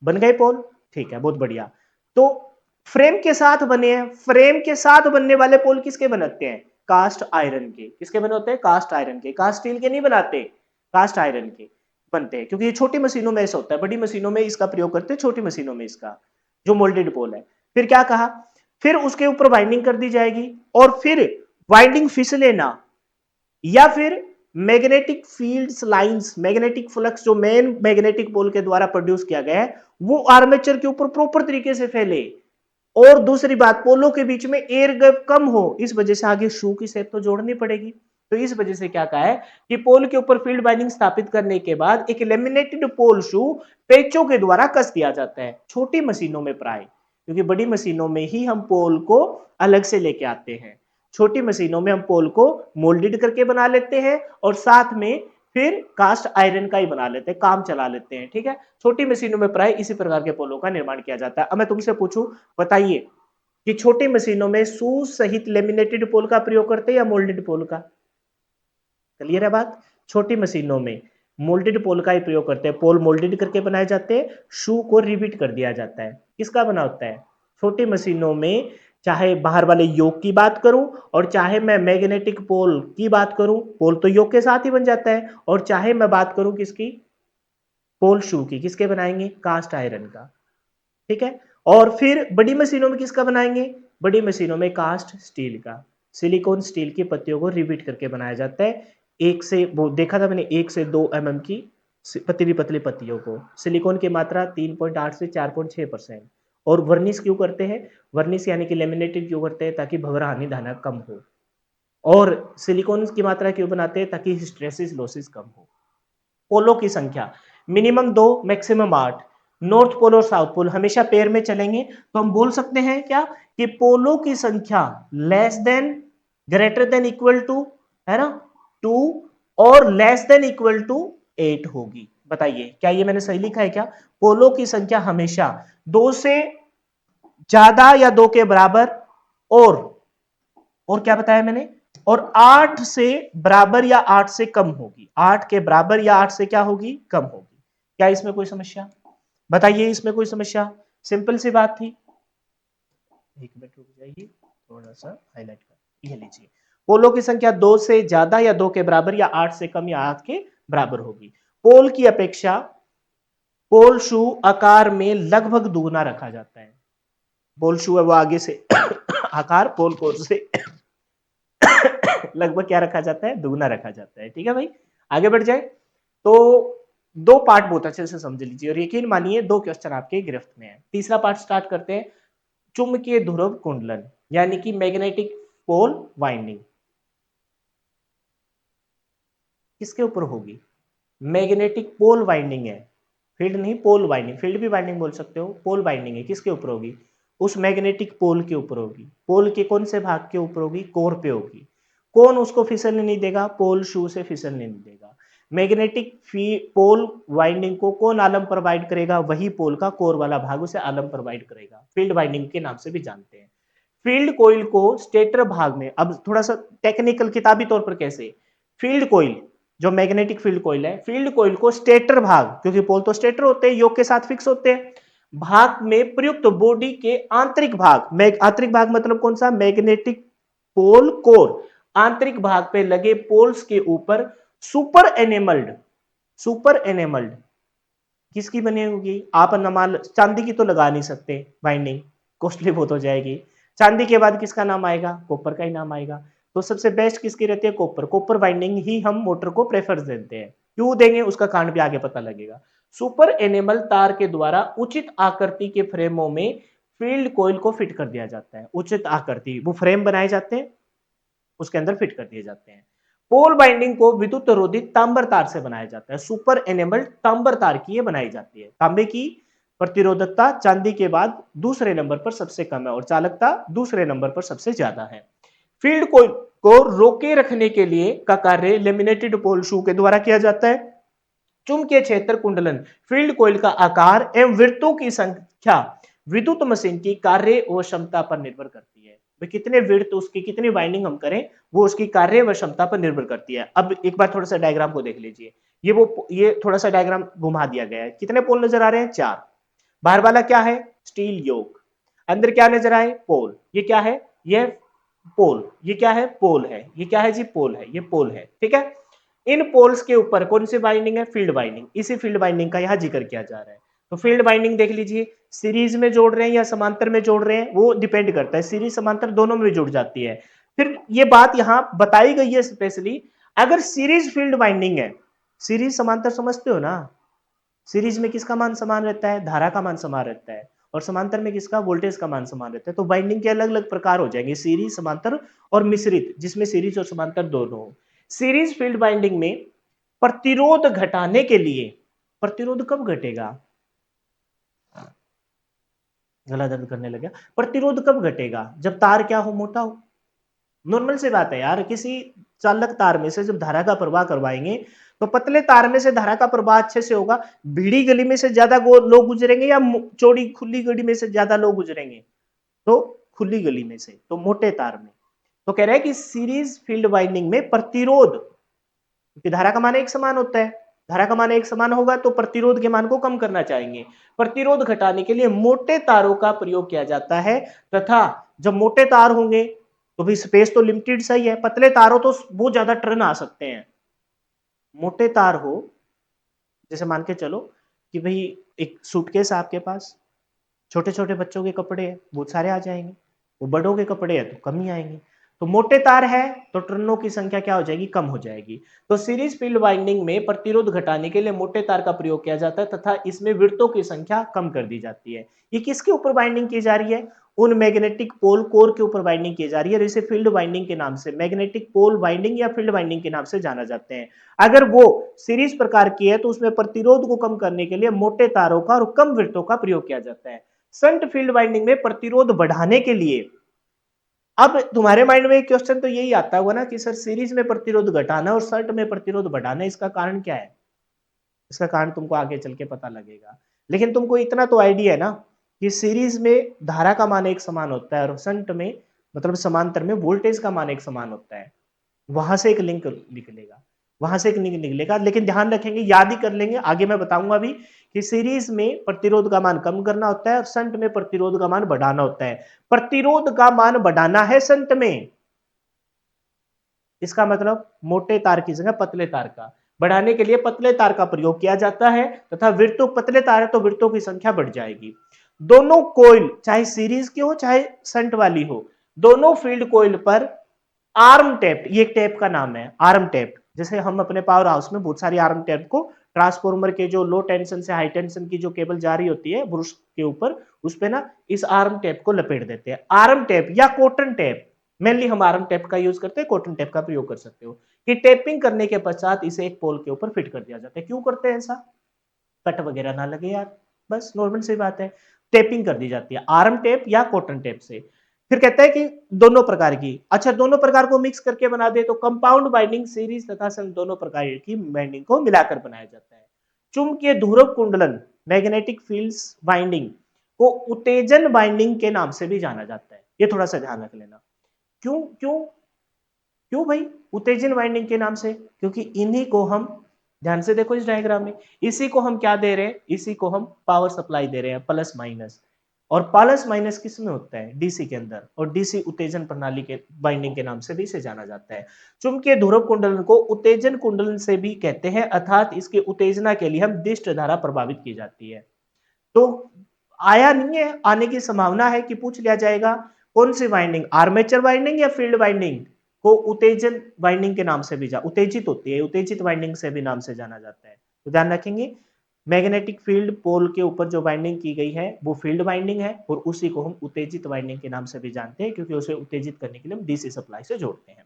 बन गए पोल, ठीक है, बहुत बढ़िया। तो फ्रेम के साथ बने हैं, फ्रेम के साथ बनने वाले पोल किसके बनते हैं, कास्ट आयरन के। किसके बने होते हैं, कास्ट आयरन के, कास्ट स्टील के नहीं बनाते, कास्ट आयरन के बनते हैं, क्योंकि ये छोटी मशीनों में ऐसा होता है, बड़ी मशीनों में इसका प्रयोग करते हैं, छोटी मशीनों में इसका जो मोल्डेड पोल है। फिर क्या कहा, फिर उसके ऊपर बाइंडिंग कर दी जाएगी, और फिर बाइंडिंग फिसले ना, या फिर magnetic fields lines, magnetic flux जो मेन मैग्नेटिक पोल के द्वारा प्रोड्यूस किया गया है वो आर्मेचर के ऊपर प्रॉपर तरीके से फैले। और दूसरी बात, पोलों के बीच में एयर गैप कम हो, इस वजह से आगे शू की शेप तो जोड़नी पड़ेगी। तो इस वजह से क्या कहा है कि पोल के ऊपर फील्ड बाइंडिंग स्थापित करने के बाद एक लेमिनेटेड पोल शू पेचों के द्वारा कस दिया जाता है, छोटी मशीनों में प्राय, क्योंकि बड़ी मशीनों में ही हम पोल को अलग से लेके आते हैं। छोटी मशीनों में हम पोल को मोल्डेड करके बना लेते हैं और साथ में फिर कास्ट आयरन का ही बना लेते हैं, काम चला लेते हैं। ठीक है, छोटी मशीनों में प्राय इसी प्रकार के पोलों का निर्माण किया जाता है। अब मैं तुमसे पूछूं, बताइए कि छोटी मशीनों में शू सहित लेमिनेटेड पोल का प्रयोग करते हैं या मोल्डेड पोल का? क्लियर है बात? छोटी मशीनों में मोल्डेड पोल का ही प्रयोग करते हैं, पोल मोल्डेड करके बनाए जाते हैं, शू को रिपीट कर दिया जाता है। किसका बना होता है? छोटी मशीनों में, चाहे बाहर वाले योक की बात करूं और चाहे मैं मैग्नेटिक पोल की बात करूं, पोल तो योक के साथ ही बन जाता है, और चाहे मैं बात करूं किसकी, पोल शू की, किसके बनाएंगे? कास्ट आयरन का। ठीक है, और फिर बड़ी मशीनों में किसका बनाएंगे? बड़ी मशीनों में कास्ट स्टील का, सिलिकॉन स्टील की पत्तियों को रिपीट करके बनाया जाता है। एक से वो देखा था मैंने, 1 से 2 mm की पतली पतली पत्तियों को। सिलिकॉन की मात्रा 3.8 से 4.6%। और वर्निश क्यों करते हैं? वर्निश यानी कि लेमिनेटेड क्यों करते हैं? ताकि भंवर हानि धाना कम हो। और सिलिकॉन की मात्रा क्यों बनाते हैं? ताकि हिस्ट्रेसिस लॉसेस कम हो। पोलों की संख्या मिनिमम 2, मैक्सिमम 8। नॉर्थ पोल और साउथ पोल हमेशा पेयर में चलेंगे, तो हम बोल सकते हैं क्या कि पोलों की संख्या less than, greater than, equal to, है ना, 2 और लेस देन इक्वल टू 8 होगी। बताइए क्या ये मैंने सही लिखा है क्या? पोलों की संख्या हमेशा 2 से ज्यादा या 2 के बराबर, और क्या बताया मैंने, और 8 से बराबर या 8 से कम होगी। 8 के बराबर या 8 से क्या होगी? कम होगी। क्या इसमें कोई समस्या? बताइए, इसमें कोई समस्या? सिंपल सी बात थी। एक मिनट रुक जाइए, थोड़ा सा हाईलाइट कर, ये लीजिए। पोलों की संख्या 2 से ज्यादा या 2 के बराबर या 8 से कम या 8 के बराबर होगी। पोल की अपेक्षा पोल शू आकार में लगभग दुगना रखा जाता है। पोल शू है वो आगे से आकार पोल कोर से लगभग क्या रखा जाता है? दुगना रखा जाता है। ठीक है भाई, आगे बढ़ जाए तो दो पार्ट बहुत अच्छे से समझ लीजिए और यकीन मानिए 2 क्वेश्चन आपके गिरफ्त में है। तीसरा पार्ट स्टार्ट करते हैं। चुंबकीय ध्रुव कुंडलन यानी कि मैग्नेटिक पोल वाइंडिंग किसके ऊपर होगी? मैग्नेटिक पोल वाइंडिंग है, फील्ड नहीं, पोल वाइंडिंग। फील्ड भी वाइंडिंग बोल सकते हो, पोल वाइंडिंग है। किसके ऊपर होगी? उस मैग्नेटिक पोल के ऊपर होगी। पोल के कौन से भाग के ऊपर होगी? कोर पे होगी। कौन उसको फिसलने नहीं देगा? पोल शू से फिसलने नहीं देगा। मैग्नेटिक पोल वाइंडिंग को कौन आलम प्रोवाइड करेगा? वही पोल का कोर वाला भाग उसे आलम प्रोवाइड करेगा। फील्ड वाइंडिंग के नाम से भी जानते हैं। फील्ड कोइल को स्टेटर भाग में, अब थोड़ा सा टेक्निकल किताबी तौर पर कैसे, फील्ड कोइल जो मैग्नेटिक फील्ड कोइल है, फील्ड कोइल को स्टेटर भाग, क्योंकि पोल तो स्टेटर होते हैं, योग के साथ फिक्स होते हैं, भाग में प्रयुक्त बॉडी के आंतरिक भाग, आंतरिक भाग मतलब कौन सा? मैग्नेटिक पोल कोर, आंतरिक भाग पे लगे पोल्स के ऊपर सुपर एनेमल्ड, सुपर एनेमल्ड किसकी बनी होगी? आप नमाल चांदी की तो लगा नहीं सकते बाइंडिंग, कॉस्टली बहुत हो जाएगी। चांदी के बाद किसका नाम आएगा? कॉपर का ही नाम आएगा। तो सबसे बेस्ट किसकी रहती है? कॉपर। कॉपर बाइंडिंग ही हम मोटर को प्रेफर देते हैं। क्यों देंगे उसका कारण भी आगे पता लगेगा। सुपर एनेमल तार के द्वारा उचित आकृति के फ्रेमों में फील्ड कोइल को फिट कर दिया जाता है। उचित आकृति, वो फ्रेम बनाए जाते हैं, उसके अंदर फिट कर दिए जाते हैं। पोल बाइंडिंग को विद्युत रोधी तांबर तार से बनाया जाता है। सुपर एनेबल्ड तांबर तार की ये बनाई जाती है। तांबे की प्रतिरोधकता चांदी के बाद दूसरे नंबर पर सबसे कम है और चालकता दूसरे नंबर पर सबसे ज्यादा है। फील्ड कोइल को रोके रखने के लिए का कार्य लेमिनेटेड पोल शू के द्वारा किया जाता है। चुंबकीय क्षेत्र कुंडलन फील्ड कोइल का आकार एवं वृत्तों की संख्या विद्युत मशीन की कार्य व क्षमता पर निर्भर करती है। कितने वृत्त, उसकी कितनी वाइंडिंग हम करें, वो उसकी कार्य व क्षमता पर निर्भर करती है। अब एक बार थोड़ा सा डायग्राम को देख लीजिए। ये थोड़ा सा डायग्राम घुमा दिया गया है। कितने पोल नजर आ रहे हैं? 4। बाहर वाला क्या है? स्टील योक। अंदर क्या नजर आए? पोल। ये क्या है? ये पोल। ये क्या है? पोल है। ये क्या है जी? पोल है। ये पोल है। ठीक है, इन पोल्स के ऊपर कौन सी बाइंडिंग है? Field binding. इसी फील्ड बाइंडिंग का यहां जिक्र किया जा रहा है। तो फील्ड बाइंडिंग देख लीजिए, सीरीज में जोड़ रहे हैं या समांतर में जोड़ रहे हैं, वो डिपेंड करता है। सीरीज समांतर दोनों में जुड़ जाती है। फिर ये बात यहां बताई गई है स्पेशली, अगर सीरीज फील्ड वाइंडिंग है, सीरीज समांतर समझते हो ना, सीरीज में किसका मान समान रहता है, धारा का मान समान रहता है, और समांतर में किसका, वोल्टेज का मान समान रहता है। तो बाइंडिंग के अलग अलग प्रकार हो जाएंगे, सीरीज, समांतर और मिश्रित, जिसमें सीरीज और समांतर दोनों हो। सीरीज फील्ड बाइंडिंग में प्रतिरोध घटाने के लिए, प्रतिरोध कब घटेगा, गला दर्द करने लगा, प्रतिरोध कब घटेगा, जब तार क्या हो, मोटा हो। नॉर्मल सी बात है यार, किसी चालक तार में से जब धारा का प्रवाह करवाएंगे तो पतले तार में से धारा का प्रवाह अच्छे से होगा, भीड़ी गली में से ज्यादा लोग गुजरेंगे या चौड़ी खुली गली में से ज्यादा लोग गुजरेंगे, तो खुली गली में से, तो मोटे तार में। तो कह रहा है कि सीरीज फील्ड वाइंडिंग में प्रतिरोध, क्योंकि धारा का मान एक समान होता है, धारा का मान एक समान होगा तो प्रतिरोध के मान को कम करना चाहेंगे। प्रतिरोध घटाने के लिए मोटे तारों का प्रयोग किया जाता है, तथा जब मोटे तार होंगे तो भी स्पेस तो लिमिटेड सही है, पतले तार हो तो बहुत ज्यादा टर्न आ सकते हैं। मोटे तार हो, जैसे मान के चलो कि भाई एक सूटकेस है आपके पास, छोटे छोटे बच्चों के कपड़े हैं, बहुत सारे आ जाएंगे, वो बड़ों के कपड़े हैं तो कम ही आएंगे। तो मोटे तार है तो टर्नों की संख्या क्या हो जाएगी, कम हो जाएगी। तो सीरीज फील्ड वाइंडिंग में प्रतिरोध घटाने के लिए मोटे तार का प्रयोग किया जाता है, तथा इसमें वृत्तों की संख्या कम कर दी जाती है। ये किसके ऊपर बाइंडिंग की जा रही है, उन मैग्नेटिक पोल कोर के ऊपर बाइंडिंग की जा रही है, जिसे फील्ड बाइंडिंग के नाम से, मैग्नेटिक पोल बाइंडिंग या फील्ड बाइंडिंग के नाम से जाना जाते हैं। अगर वो सीरीज प्रकार की है तो उसमें प्रतिरोध को कम करने के लिए मोटे तारों का और कम वृत्तों का प्रयोग किया जाता है। संट फील्ड वाइंडिंग में प्रतिरोध बढ़ाने के लिए, अब तुम्हारे माइंड में क्वेश्चन तो यही आता होगा ना कि सर सीरीज में प्रतिरोध घटाना और सर्ट में प्रतिरोध बढ़ाना, इसका कारण क्या है। इसका कारण तुमको आगे चल के पता लगेगा, लेकिन तुमको इतना तो आइडिया है ना कि सीरीज में धारा का मान एक समान होता है और संट में, मतलब समांतर में, वोल्टेज का मान एक समान होता है। वहां से एक लिंक निकलेगा, वहां से एक लिंक निकलेगा, लेकिन ध्यान रखेंगे, याद ही कर लेंगे, आगे मैं बताऊंगा भी कि सीरीज में प्रतिरोध का मान कम करना होता है और संट में प्रतिरोध का मान बढ़ाना होता है। प्रतिरोध का मान बढ़ाना है संट में, इसका मतलब मोटे तार की जगह पतले तार का, बढ़ाने के लिए पतले तार का प्रयोग किया जाता है, तथा वृत्तों, पतले तार है तो वृत्तों की संख्या बढ़ जाएगी। दोनों कोइल, चाहे सीरीज की हो चाहे संट वाली हो, दोनों फील्ड कोइल पर आर्म टेप, ये एक टेप का नाम है, आर्म टेप। जैसे हम अपने पावर हाउस में बहुत सारी आर्म टेप को, ट्रांसफॉर्मर के जो लो टेंशन से हाई टेंशन की जो केबल जा रही होती है ब्रुश के ऊपर, उस पे ना इस आर्म टेप को लपेट देते हैं। आर्म टेप या कॉटन टेप, मेनली हम आर्म टेप का यूज करते हैं, कॉटन टेप का प्रयोग कर सकते हो, कि टेपिंग करने के पश्चात इसे एक पोल के ऊपर फिट कर दिया जाता है। क्यों करते हैं ऐसा, कट वगैरह ना लगे यार, बस नॉर्मल सी बात है, टेपिंग कर दी जाती है आर्म टेप या कॉटन टेप से। फिर कहता है कि दोनों प्रकार की, अच्छा दोनों प्रकार को मिक्स करके बना दे तो कंपाउंड बाइंडिंग, सीरीज तथा संग दोनों प्रकार की बाइंडिंग को मिलाकर बनाया जाता है। चुंबकीय ध्रुव कुंडलन, मैग्नेटिक फील्ड्स बाइंडिंग को उत्तेजन बाइंडिंग के नाम से भी जाना जाता है, ये थोड़ा सा ध्यान रख लेना। क्यों क्यों क्यों भाई उत्तेजन बाइंडिंग के नाम से, क्योंकि इन्हीं को हम, ध्यान से देखो इस डायग्राम में, इसी को हम क्या दे रहे हैं, इसी को हम पावर सप्लाई दे रहे हैं, प्लस माइनस। और प्लस माइनस किस में होता है, डीसी के अंदर, और डीसी उत्तेजन प्रणाली के बाइंडिंग के नाम से भी इसे जाना जाता है। चुंबकीय ध्रुव कुंडलन को उत्तेजन कुंडलन से भी कहते हैं, अर्थात इसके उत्तेजना के लिए हम दिष्ट धारा प्रभावित की जाती है। तो आया नहीं है, आने की संभावना है कि पूछ लिया जाएगा कौन सी वाइंडिंग, आर्मेचर वाइंडिंग या फील्ड वाइंडिंग को उत्तेजन वाइंडिंग के नाम से भी उत्तेजित होती है, उत्तेजित वाइंडिंग से भी नाम से जाना जाता है। तो ध्यान रखेंगे, मैग्नेटिक फील्ड पोल के ऊपर जो बाइंडिंग की गई है वो फील्ड बाइंडिंग है, और उसी को हम उत्तेजित वाइंडिंग के नाम से भी जानते हैं, क्योंकि उसे उत्तेजित करने के लिए हम डीसी सप्लाई से जोड़ते हैं।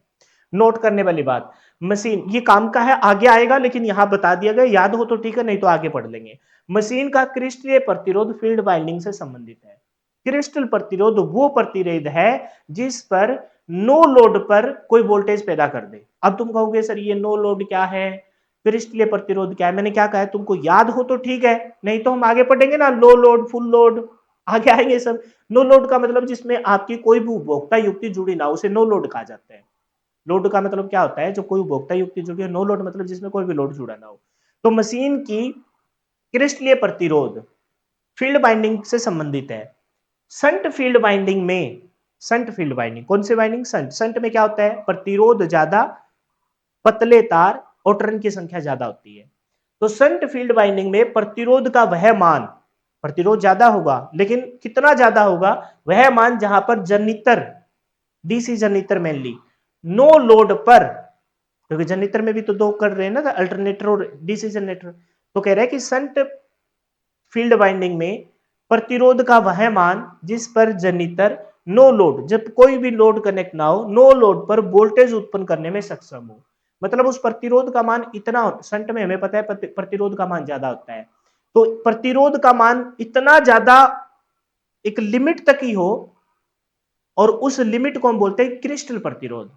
नोट करने वाली बात, मशीन ये काम का है, आगे आएगा, लेकिन यहां बता दिया गया, याद हो तो ठीक है, नहीं तो आगे पढ़ लेंगे। मशीन का क्रिस्टलीय प्रतिरोध फील्ड बाइंडिंग से संबंधित है। क्रिस्टल प्रतिरोध वो प्रतिरोध है जिस पर नो लोड पर कोई वोल्टेज पैदा कर दे। अब तुम कहोगे सर ये नो लोड क्या है, क्रिस्टलीय प्रतिरोध क्या है, मैंने क्या कहा है, तुमको याद हो तो ठीक है, नहीं तो हम आगे पढ़ेंगे ना, लो लोड, फुल लोड, आगे आएंगे सब। नो लोड का मतलब जिसमें आपकी कोई भी उपभोक्ता युक्ति जुड़ी ना, उसे नो लोड कहा जाता है। लोड का मतलब क्या होता है, जो कोई उपभोक्ता युक्ति जुड़ी है। नो लोड मतलब जिसमें कोई भी लोड जुड़ा ना हो। तो मशीन की क्रिस्टलीय प्रतिरोध फील्ड बाइंडिंग से संबंधित है। संट फील्ड बाइंडिंग में, संट फील्ड बाइंडिंग कौन सी बाइंडिंग, संट, संट में क्या होता है, प्रतिरोध ज्यादा, पतले तार और टर्न की संख्या ज्यादा होती है। तो संट फील्ड बाइंडिंग में प्रतिरोध का वह मान, प्रतिरोध ज्यादा होगा, लेकिन कितना ज्यादा होगा, वह मान जहां पर generator, DC generator mainly no load पर क्योंकि जनरेटर में भी तो दो कर रहे हैं ना, अल्टरनेटर और डीसी जनरेटर। तो कह रहा है कि संट फील्ड वाइंडिंग में प्रतिरोध का वह मान जिस पर जनरेटर नो लोड, जब कोई भी लोड कनेक्ट ना हो, नो लोड पर वोल्टेज उत्पन्न करने में सक्षम हो। मतलब उस प्रतिरोध का मान इतना, संट में हमें पता है प्रतिरोध का मान ज्यादा होता है, तो प्रतिरोध का मान इतना ज्यादा एक लिमिट तक ही हो, और उस लिमिट को हम बोलते हैं क्रिस्टल प्रतिरोध,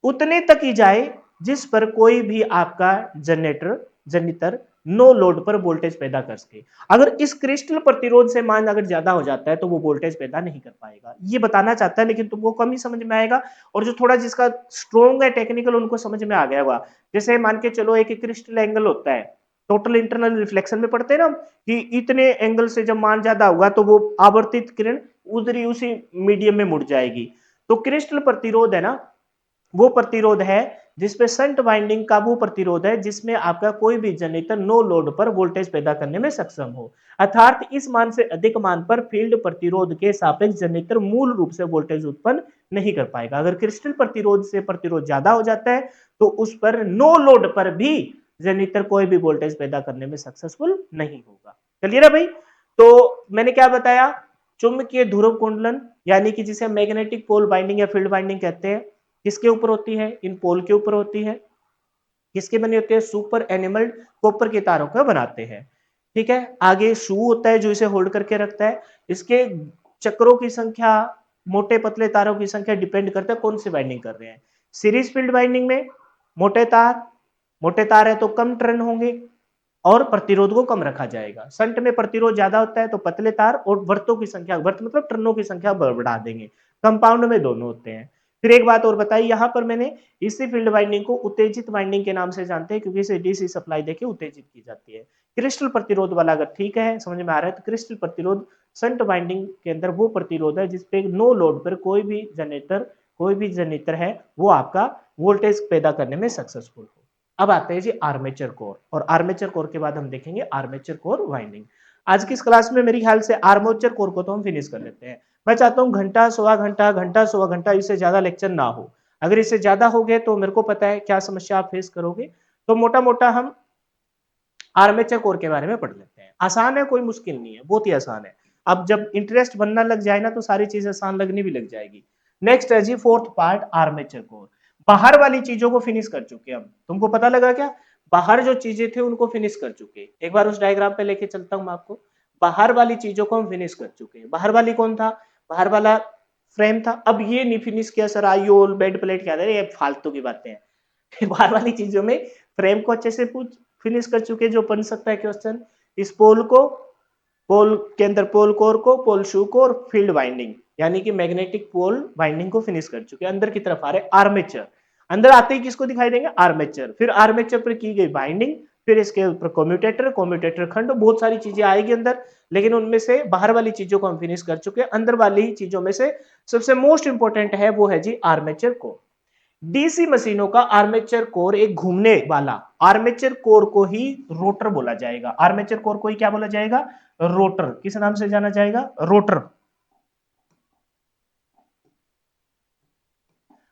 उतने तक ही जाए जिस पर कोई भी आपका जनरेटर नो लोड पर वोल्टेज पैदा कर सके। अगर इस क्रिस्टल प्रतिरोध से मान अगर ज्यादा हो जाता है तो वो वोल्टेज पैदा नहीं कर पाएगा, ये बताना चाहता है, लेकिन तुमको कम ही समझ में आएगा। और जो थोड़ा जिसका स्ट्रॉन्ग है टेक्निकल, उनको समझ में आ गया होगा। जैसे मान के चलो एक क्रिस्टल एंगल होता है, टोटल इंटरनल रिफ्लेक्शन में पढ़ते हैं ना कि इतने एंगल से जब मान ज्यादा होगा तो वो आवर्तित किरण उधरी उसी मीडियम में मुड़ जाएगी। तो क्रिस्टल प्रतिरोध है ना, वो प्रतिरोध है जिसपे संट वाइंडिंग का वो प्रतिरोध है जिसमें आपका कोई भी जनरेटर नो लोड पर वोल्टेज पैदा करने में सक्षम हो, अर्थात इस मान से अधिक मान पर फील्ड प्रतिरोध के सापेक्ष जनरेटर मूल रूप से वोल्टेज उत्पन्न नहीं कर पाएगा। अगर क्रिस्टल प्रतिरोध से प्रतिरोध ज्यादा हो जाता है तो उस पर नो लोड पर भी जनरेटर कोई भी वोल्टेज पैदा करने में सक्सेसफुल नहीं होगा। क्लियर है भाई? तो मैंने क्या बताया, चुंबकीय ध्रुव कुंडलन यानी कि जिसे मैग्नेटिक पोल बाइंडिंग या फील्ड बाइंडिंग कहते हैं, किसके ऊपर होती है? इन पोल के ऊपर होती है। किसके बने होते हैं? सुपर एनिमल्ड कॉपर के तारों का बनाते हैं। ठीक है, आगे शू होता है जो इसे होल्ड करके रखता है। इसके चक्रों की संख्या, मोटे पतले तारों की संख्या डिपेंड करता है कौन सी बाइंडिंग कर रहे हैं। सीरीज फील्ड बाइंडिंग में मोटे तार है तो कम टर्न होंगे और प्रतिरोध को कम रखा जाएगा। संट में प्रतिरोध ज्यादा होता है तो पतले तार और वर्तों की संख्या, वर्त मतलब टर्नों की संख्या बढ़ा देंगे। कंपाउंड में दोनों होते हैं। फिर एक बात और बताई, यहां पर मैंने इसी फील्ड वाइंडिंग को उत्तेजित वाइंडिंग के नाम से जानते हैं क्योंकि इसे डीसी सप्लाई देके उत्तेजित की जाती है। क्रिस्टल प्रतिरोध वाला अगर ठीक है, समझ में आ रहा है, तो क्रिस्टल प्रतिरोध संट वाइंडिंग के अंदर वो प्रतिरोध है जिसपे नो लोड पर कोई भी जनरेटर है वो आपका वोल्टेज पैदा करने में सक्सेसफुल हो। अब आते हैं जी आर्मेचर कोर, और आर्मेचर कोर के बाद हम देखेंगे आर्मेचर कोर वाइंडिंग। आज की इस क्लास में मेरे ख्याल से आर्मेचर कोर को तो हम फिनिश कर लेते हैं। मैं चाहता हूं घंटा सवा घंटा, घंटा सवा घंटा, इससे ज्यादा लेक्चर ना हो। अगर इससे ज्यादा हो गए तो मेरे को पता है क्या समस्या आप फेस करोगे। तो मोटा मोटा हम आर्मेचर कोर के बारे में पढ़ लेते हैं। आसान है, कोई मुश्किल नहीं है, बहुत ही आसान है। अब जब इंटरेस्ट बनना लग जाए ना तो सारी चीजें आसान लगने भी लग जाएगी। नेक्स्ट है जी फोर्थ पार्ट आर्मेचर कोर। बाहर वाली चीजों को फिनिश कर चुके हम, तुमको पता लगा क्या? बाहर जो चीजें थे उनको फिनिश कर चुके। एक बार उस डायग्राम पे लेके चलता हूं मैं आपको। बाहर वाली चीजों को हम फिनिश कर चुके हैं। बाहर वाली कौन था? बाहर वाला फ्रेम था। अब ये नहीं फिनिश किया सर, आईओल बेड प्लेट क्या था, ये फालतू की बातें हैं। बाहर वाली चीजों में फ्रेम को अच्छे से पूछ फिनिश कर चुके, जो बन सकता है क्वेश्चन। इस पोल को, पोल के अंदर पोल कोर को, पोल शू को, और फील्ड वाइंडिंग यानी कि मैग्नेटिक पोल वाइंडिंग को फिनिश कर चुके। अंदर की तरफ आ रहे आर्मेचर। अंदर आते ही किसको दिखाई देंगे? आर्मेचर। फिर आर्मेचर पर की गई बाइंडिंग, फिर इसके ऊपर कम्यूटेटर, कम्यूटेटर खंड, बहुत सारी चीजें आएगी अंदर। लेकिन उनमें से बाहर वाली चीजों को हम फिनिश कर चुके। अंदर वाली चीजों में से सबसे मोस्ट इंपॉर्टेंट है वो है जी आर्मेचर कोर। डीसी मशीनों का आर्मेचर कोर एक घूमने वाला, आर्मेचर कोर को ही रोटर बोला जाएगा। आर्मेचर कोर को ही क्या बोला जाएगा? रोटर। किस नाम से जाना जाएगा? रोटर।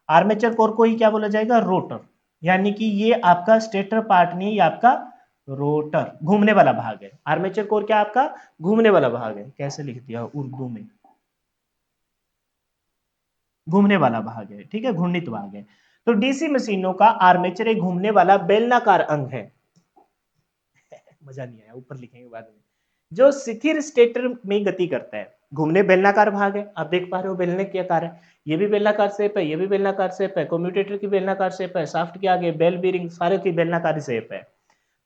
आर्मेचर कोर को ही क्या बोला जाएगा? रोटर। यानी कि ये आपका स्टेटर पार्ट नहीं है, ये आपका रोटर, घूमने वाला भाग है। आर्मेचर कोर क्या आपका? घूमने वाला भाग है। कैसे लिख दिया उर्दू में? घूमने वाला भाग है, ठीक है, घूर्णित भाग है। तो डीसी मशीनों का आर्मेचर एक घूमने वाला बेलनाकार अंग है। मजा नहीं आया, ऊपर लिखेंगे बाद में। जो स्थिर स्टेटर में गति करता है। घूमने बेलनाकार भाग है, आप देख पा रहे हो बेलने के आकार है। ये भी बेलनाकार शेप है, ये भी बेलनाकार शेप है, कम्यूटेटर की बेलनाकार शेप है, शाफ्ट के आगे बेल बीरिंग सारे की बेलनाकार शेप है।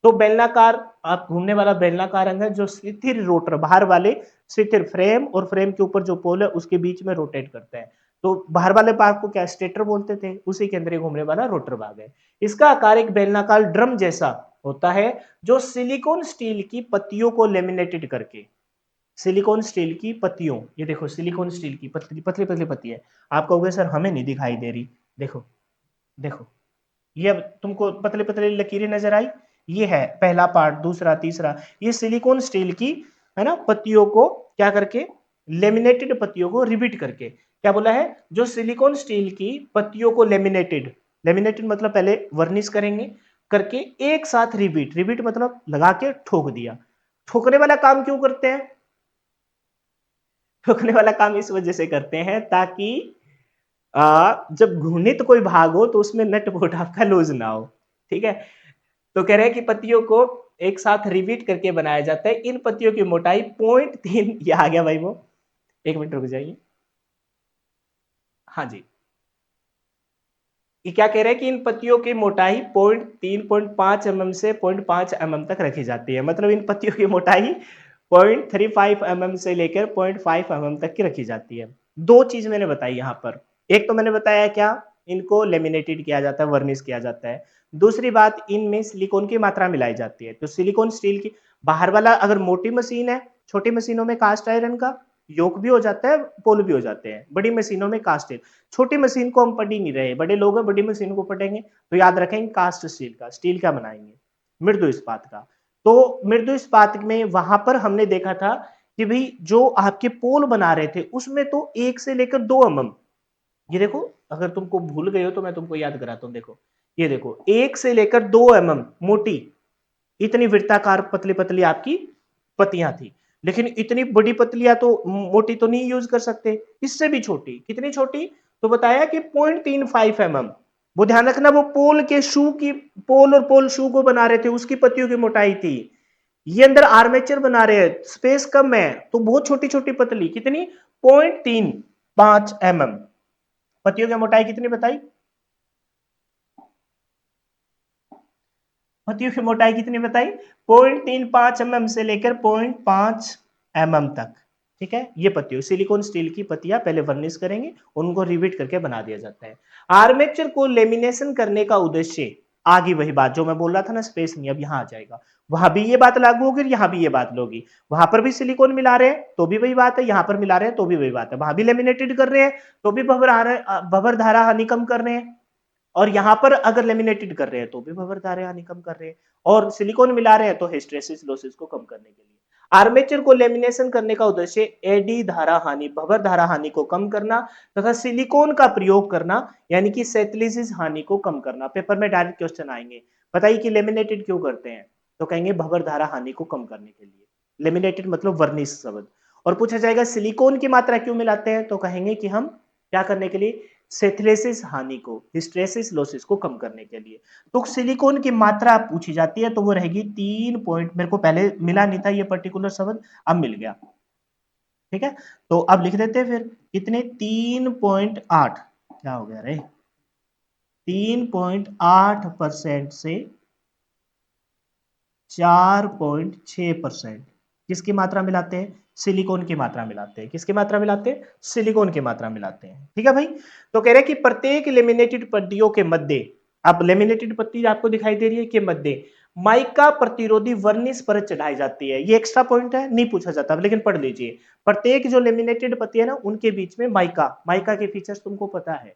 तो बेलनाकार, आप घूमने वाला बेलनाकार अंग है जो स्थिर रोटर, बाहर वाले स्थिर फ्रेम और फ्रेम के ऊपर जो पोल है उसके बीच में रोटेट करता है। तो बाहर वाले भाग को क्या स्टेटर बोलते थे, उसी के अंदर ये घूमने वाला रोटर भाग है। इसका आकार एक बेलनाकार ड्रम जैसा होता है जो सिलिकॉन स्टील की पत्तियों को लेमिनेटेड करके, सिलिकॉन स्टील की पत्तियों, ये देखो सिलिकॉन स्टील की पतली पतली पतली पत्ती है। आप कहोगे सर हमें नहीं दिखाई दे रही, देखो देखो, ये अब तुमको पतले पतले लकीरें नजर आई, ये है पहला पार्ट, दूसरा, तीसरा। ये सिलिकॉन स्टील की है ना पत्तियों को क्या करके, लेमिनेटेड पत्तियों को रिपीट करके, क्या बोला है? जो सिलिकॉन स्टील की पत्तियों को लेमिनेटेड, लेमिनेटेड मतलब पहले वर्निश करेंगे, करके एक साथ रिबीट, रिबीट मतलब लगा के ठोक दिया। ठोकने वाला काम क्यों करते हैं? ठोकने वाला काम इस वजह से करते हैं ताकि जब घूर्णित कोई भाग हो तो उसमें नट बोल्ट आपका लूज ना हो, ठीक है। तो कह रहे हैं कि पत्तियों को एक साथ रिबीट करके बनाया जाता है। इन पत्तियों की मोटाई 0.3, ये आ गया भाई वो, एक मिनट रुक जाइए। हाँ जी, ये क्या कह रहे हैं कि इन पत्तियों की मोटाई 0.3 0.5 mm से 0.5 mm तक रखी जाती है। मतलब इन पत्तियों की मोटाई 0.35 mm से लेकर 0.5 mm तक की रखी जाती है। दो चीज मैंने बताई यहाँ पर, एक तो मैंने बताया क्या, इनको लेमिनेटेड किया जाता है, वर्निश किया जाता है। दूसरी बात, इनमें सिलिकॉन की मात्रा मिलाई जाती है। तो सिलिकॉन स्टील की बाहर वाला अगर मोटी मशीन है, छोटी मशीनों में कास्ट आयरन का योक भी हो जाता है, पोल भी हो जाते हैं। बड़ी मशीनों में कास्ट, छोटी मशीन को हम पढ़ ही नहीं रहे, बड़े लोग हैं बड़ी मशीन को पढ़ेंगे, तो याद रखेंगे कास्ट स्टील का, स्टील का बनाएंगे, मृदु इस्पात का। तो मृदु इस्पात में वहां पर हमने देखा था कि भाई जो आपके पोल बना रहे थे उसमें तो 1 से लेकर 2 mm, ये देखो, अगर तुमको भूल गए हो तो मैं तुमको याद कराता हूँ। देखो ये देखो, 1 से लेकर 2 mm मोटी, इतनी वृत्ताकार पतली पतली आपकी पत्तियां थी। लेकिन इतनी बड़ी पतलियां तो मोटी तो नहीं यूज कर सकते, इससे भी छोटी, कितनी छोटी, तो बताया कि 0.35 mm। वो ध्यान रखना, वो पोल के शू की, पोल और पोल शू को बना रहे थे उसकी पत्तियों की मोटाई थी। ये अंदर आर्मेचर बना रहे हैं, स्पेस कम है तो बहुत छोटी छोटी पतली, कितनी, 0.35 mm। पत्तियों की मोटाई कितनी बताई, पत्तियों की मोटाई कितनी बताई, 0.35 mm से लेकर 0.5 mm तक, ठीक है। ये पत्तियों, सिलिकॉन स्टील की पत्तियां पहले वर्निश करेंगे, उनको रिविट करके बना दिया जाता है। आर्मेचर को लेमिनेशन करने का उद्देश्य, आगे वही बात जो मैं बोल रहा था ना, स्पेस नहीं, अब यहां आ जाएगा, वहां भी ये बात लागू होगी, यहां भी ये बात होगी। वहां पर भी सिलिकॉन मिला रहे हैं तो भी वही बात है, यहां पर मिला रहे हैं तो भी वही बात है, वहां भी लेमिनेटेड कर रहे हैं तो भी भंवर धारा हानि कम कर रहे हैं, और यहां पर अगर लेमिनेटेड कर रहे हैं तो भी भंवर धारा हानि कम कर रहे हैं, और सिलिकॉन मिला रहे हैं तो हिस्टैरिसीस लॉसेस को कम करने के लिए। आर्मेचर को लेमिनेशन करने का उद्देश्य एडी धारा हानि, भंवर धारा हानि को कम करना तथा सिलिकॉन का प्रयोग करना, यानी कि सेटलिसिस हानि को कम करना। पेपर में डायरेक्ट क्वेश्चन आएंगे, बताइए कि लेमिनेटेड क्यों करते हैं, तो कहेंगे भंवर धारा हानि को कम करने के लिए, लेमिनेटेड मतलब वर्निश शब्द। और पूछा जाएगा सिलिकॉन की मात्रा क्यों मिलाते हैं, तो कहेंगे कि हम क्या करने के लिए, सेथलेसिस हानि को, हिस्टेरेसिस लॉसेस को कम करने के लिए। तो सिलिकॉन की मात्रा पूछी जाती है तो वो रहेगी 3 मेरे को पहले मिला नहीं था ये पर्टिकुलर शब्द, अब मिल गया, ठीक है। तो अब लिख देते हैं फिर, कितने, 3.8, क्या हो गया रे, 3.8% से 4.6%, किसकी मात्रा मिलाते हैं, सिलिकॉन की मात्रा मिलाते हैं। किसकी मात्रा मिलाते हैं, सिलिकॉन की मात्रा मिलाते हैं, ठीक है भाई। तो कह रहे हैं कि प्रत्येक लेमिनेटेड पट्टियों के मध्य, अब लेमिनेटेड पट्टी आपको दिखाई दे रही है कि मध्य माइका प्रतिरोधी वर्निश परत चढ़ाई जाती है। ये एक्स्ट्रा पॉइंट है, नहीं पूछा जाता, लेकिन पढ़ लीजिए। प्रत्येक जो लेमिनेटेड पत्ती है ना, उनके बीच में माइका, माइका के फीचर्स तुमको पता है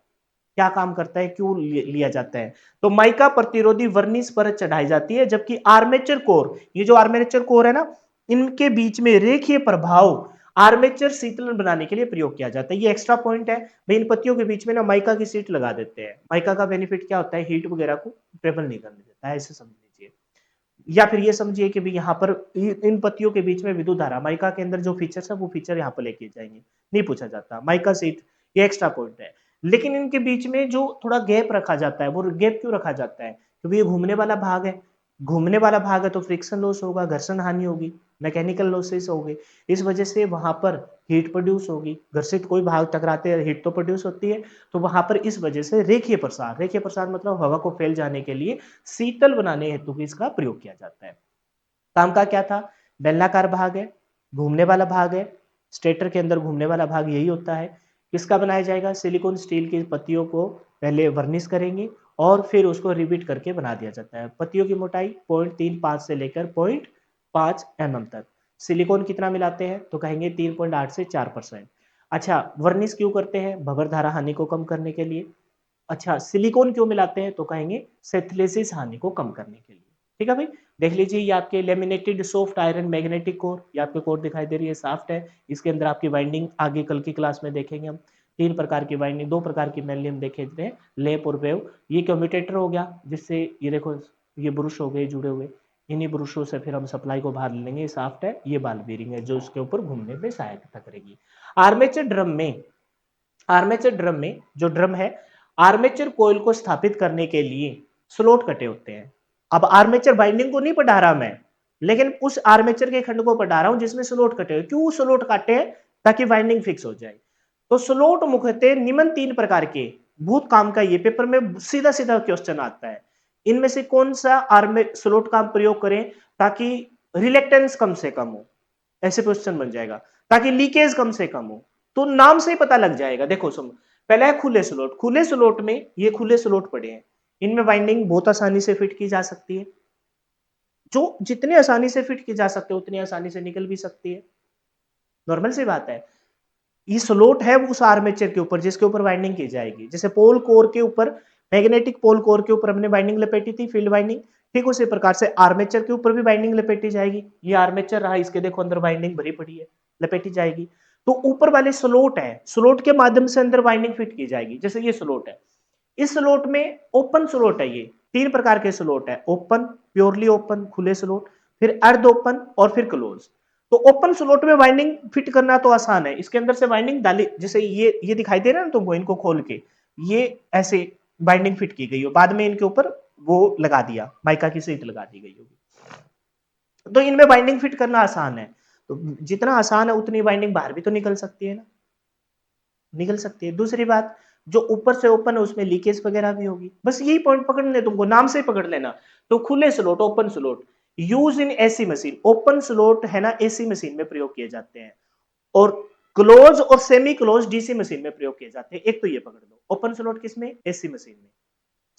क्या काम करता है, क्यों लिया जाता है। तो माइका प्रतिरोधी वर्निश परत चढ़ाई जाती है, जबकि आर्मेचर कोर, ये जो आर्मेचर कोर है ना, इनके बीच में रेखीय प्रभाव आर्मेचर शीतलन बनाने के लिए प्रयोग किया जाता है। ये एक्स्ट्रा पॉइंट है भाई, इन पत्तियों के बीच में ना माइका की सीट लगा देते हैं। माइका का बेनिफिट क्या होता है, हीट वगैरह को ट्रेवल नहीं करने देता है, ऐसे समझ लीजिए। या फिर ये समझिए कि भाई यहाँ पर इन पत्तियों के बीच में विद्युत धारा, माइका के अंदर जो फीचर्स है वो फीचर यहाँ पर लेके जाएंगे, नहीं पूछा जाता। माइका सीट, ये एक्स्ट्रा पॉइंट है। लेकिन इनके बीच में जो थोड़ा गैप रखा जाता है, वो गैप क्यों रखा जाता है, क्योंकि ये घूमने वाला भाग है, घूमने वाला भाग है तो फ्रिक्शन लॉस होगा, घर्षण हानि होगी, मैकेनिकल लॉसेस होंगे। इस वजह से वहां पर हीट प्रोड्यूस होगी, घर्षित कोई भाग टकराते हैं, हीट तो प्रोड्यूस होती है। तो वहां पर इस वजह से रेखीय प्रसार, रेखीय प्रसार मतलब हवा को फैल जाने के लिए शीतल बनाने हेतु भी इसका प्रयोग किया जाता है। काम का क्या था, बेलनाकार भाग है, घूमने वाला भाग है, स्टेटर के अंदर घूमने वाला भाग यही होता है। किसका बनाया जाएगा, सिलिकॉन स्टील की पत्तियों को पहले वर्निश करेंगे और फिर उसको रिपीट करके बना दिया जाता है। पत्तियों की मोटाई 0.35 से लेकर 0.5 mm तक। सिलिकॉन कितना मिलाते हैं, तो कहेंगे 3.8 से 4%। अच्छा, वर्निश क्यों करते हैं, भंवर धारा हानि को कम करने के लिए। अच्छा, सिलिकॉन क्यों मिलाते हैं, तो कहेंगे सेथलेसिस हानि को कम करने के लिए, ठीक है भाई। देख लीजिए, ये आपके laminated soft iron magnetic core, ये आपके कोर दिखाई दे रही है, सॉफ्ट है, इसके अंदर आपकी वाइंडिंग आगे कल की क्लास में देखेंगे हम। तीन प्रकार की वाइंडिंग, दो प्रकार की मेनली हम देखे थे, लेप और वेव। ये कम्यूटेटर हो गया, जिससे ये देखो ये ब्रुश हो गए जुड़े हुए, इन्हीं ब्रुशों से फिर हम सप्लाई को बाहर ले लेंगे। साफ्ट है, ये बाल बीरिंग है जो उसके ऊपर घूमने में सहायता करेगी। आर्मेचर ड्रम में, आर्मेचर ड्रम में जो ड्रम है, आर्मेचर कोयल को स्थापित करने के लिए स्लॉट कटे होते हैं। अब आर्मेचर बाइंडिंग को नहीं पढ़ा रहा मैं, लेकिन उस आर्मेचर के खंड को पढ़ा रहा हूं जिसमें स्लॉट कटे हुए। क्यों स्लॉट काटे हैं? ताकि बाइंडिंग फिक्स हो जाए। तो स्लॉट मुख्यतः निम्न तीन प्रकार के, भूत काम का, ये पेपर में सीधा सीधा क्वेश्चन आता है। इनमें से कौन सा आर्मे स्लॉट का प्रयोग करें ताकि रिलेक्टेंस कम से कम हो, ऐसे क्वेश्चन बन जाएगा, ताकि लीकेज कम से कम हो। तो नाम से ही पता लग जाएगा। देखो सुन, पहला है खुले स्लॉट। खुले स्लॉट में ये खुले स्लॉट पड़े हैं, इनमें बाइंडिंग बहुत आसानी से फिट की जा सकती है। जो जितने आसानी से फिट की जा सकते हैं उतनी आसानी से निकल भी सकती है। नॉर्मल सी बात है। ये स्लॉट है उस आर्मेचर के ऊपर जिसके ऊपर बाइंडिंग की जाएगी। जैसे पोल कोर के ऊपर, मैग्नेटिक पोल कोर के ऊपर हमने बाइंडिंग लपेटी थी, फील्ड बाइंडिंग, ठीक उसी प्रकार से आर्मेचर के ऊपर भी बाइंडिंग लपेटी जाएगी। ये आर्मेचर रहा, इसके देखो अंदर बाइंडिंग भरी पड़ी है, लपेटी जाएगी। तो ऊपर वाले स्लॉट है, स्लॉट के माध्यम से अंदर बाइंडिंग फिट की जाएगी। जैसे ये स्लॉट है, इस स्लॉट में ओपन स्लॉट है, ये तीन प्रकार के स्लॉट है, ओपन, प्योरली ओपन, खुले स्लॉट, फिर अर्ध ओपन और फिर क्लोज। तो ओपन स्लॉट में वाइंडिंग फिट करना तो आसान है, इसके अंदर से वाइंडिंग डाली, जैसे ये दिखाई दे रहा है ना तुमको, इनको खोल के ये ऐसे बाइंडिंग फिट की गई हो, बाद में इनके ऊपर वो लगा दिया, माइका की शीट लगा दी गई होगी। तो इनमें बाइंडिंग फिट करना आसान है। तो जितना आसान है उतनी बाइंडिंग बाहर भी तो निकल सकती है ना, निकल सकती है। दूसरी बात, जो ऊपर से ओपन है उसमें लीकेज वगैरह भी होगी। बस यही पॉइंट पकड़ने, तुमको नाम से पकड़ लेना। तो खुले slot, open slot use in AC machine, open slot है ना एसी मशीन में प्रयोग किए जाते हैं, और क्लोज और सेमी क्लोज डीसी मशीन में प्रयोग किए जाते हैं। एक तो ये पकड़ लो, ओपन स्लॉट किसमें? एसी मशीन में।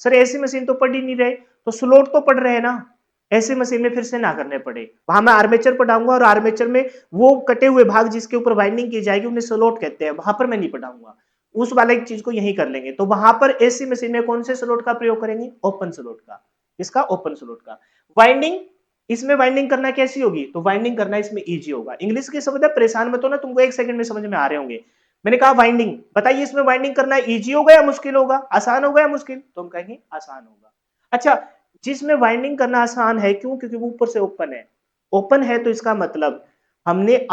सर एसी मशीन तो पढ़ ही नहीं रहे, तो स्लॉट तो पढ़ रहे हैं ना, ऐसी मशीन में फिर से ना करने पड़े। वहां मैं आर्मेचर पढ़ाऊंगा और आर्मेचर में वो कटे हुए भाग जिसके ऊपर बाइंडिंग की जाएगी उन्हें स्लॉट कहते हैं, वहां पर मैं नहीं पढ़ाऊंगा। उस वाले चीज को यही कर लेंगे। तो वहां पर एसी मशीन में कौन से स्लॉट का प्रयोग करेंगे? ओपन स्लॉट का। इसका ओपन स्लॉट का वाइंडिंग, इसमें वाइंडिंग करना कैसी होगी? तो वाइंडिंग करना इसमें इजी होगा। इंग्लिश के शब्द है, परेशान मत होना, तुमको एक सेकंड में समझ में आ रहे होंगे। मैंने कहा वाइंडिंग, बताइए इसमें वाइंडिंग करना इजी होगा या मुश्किल होगा? आसान होगा या मुश्किल? तो हम कहेंगे आसान होगा। अच्छा, जिसमें वाइंडिंग करना आसान है, क्यों? क्योंकि वो ऊपर से ओपन है। ओपन है तो इसका मतलब हमने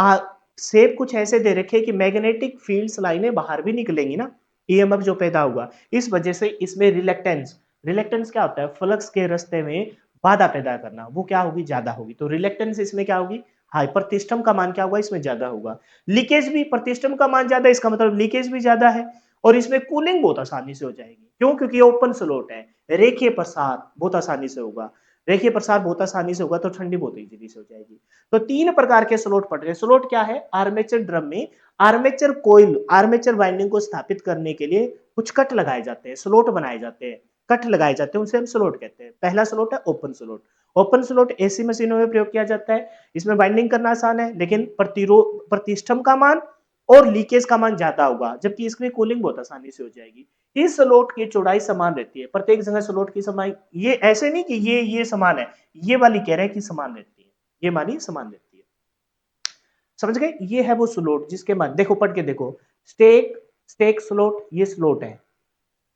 शेप कुछ ऐसे दे रखे कि मैग्नेटिक फील्ड्स लाइनें बाहर भी निकलेंगी ना, ईएमएफ जो पैदा हुआ, इस वजह से इसमें रिलेक्टेंस, रिलेक्टेंस क्या होता है? फ्लक्स के रास्ते में बाधा पैदा करना, वो क्या होगी? ज्यादा होगी। तो रिलेक्टेंस इसमें क्या होगी? हाई। प्रतिष्ठम का मान क्या होगा? इसमें ज्यादा होगा। लीकेज भी, प्रतिष्ठम का मान ज्यादा है, इसका मतलब लीकेज भी ज्यादा है। और इसमें कूलिंग बहुत आसानी से हो जाएगी। क्यों? क्योंकि ये ओपन स्लॉट है, रेखीय प्रसार बहुत आसानी से होगा। रेखीय प्रसार बहुत आसानी से होगा तो ठंडी बहुत इजीली से हो जाएगी। तो तीन प्रकार के स्लॉट पड़ रहे हैं। स्लॉट क्या है? आर्मेचर ड्रम में आर्मेचर कोयल, आर्मेचर वाइंडिंग को स्थापित करने के लिए कुछ कट लगाए जाते हैं, स्लॉट बनाए जाते हैं, कट लगाए जाते हैं, उसे हम स्लॉट कहते हैं। पहला स्लॉट है open slot. Open slot AC मशीनों में प्रयोग किया जाता है। इसमें बाइंडिंग करना आसान है, लेकिन प्रतिरोध, प्रतिष्ठम का मान और लीकेज का मान ज्यादा होगा, जबकि इसमें कूलिंग बहुत आसानी से हो जाएगी। इस स्लॉट की चौड़ाई समान रहती है, प्रत्येक जगह स्लॉट की समान, ये ऐसे नहीं कि ये समान है, ये वाली कह रहे हैं कि समान रहती है, ये मानी समान रहती है। समझ गए? ये है वो स्लॉट जिसके मान, देखो पढ़ के देखो, स्टेक, स्टेक स्लॉट, ये स्लॉट है,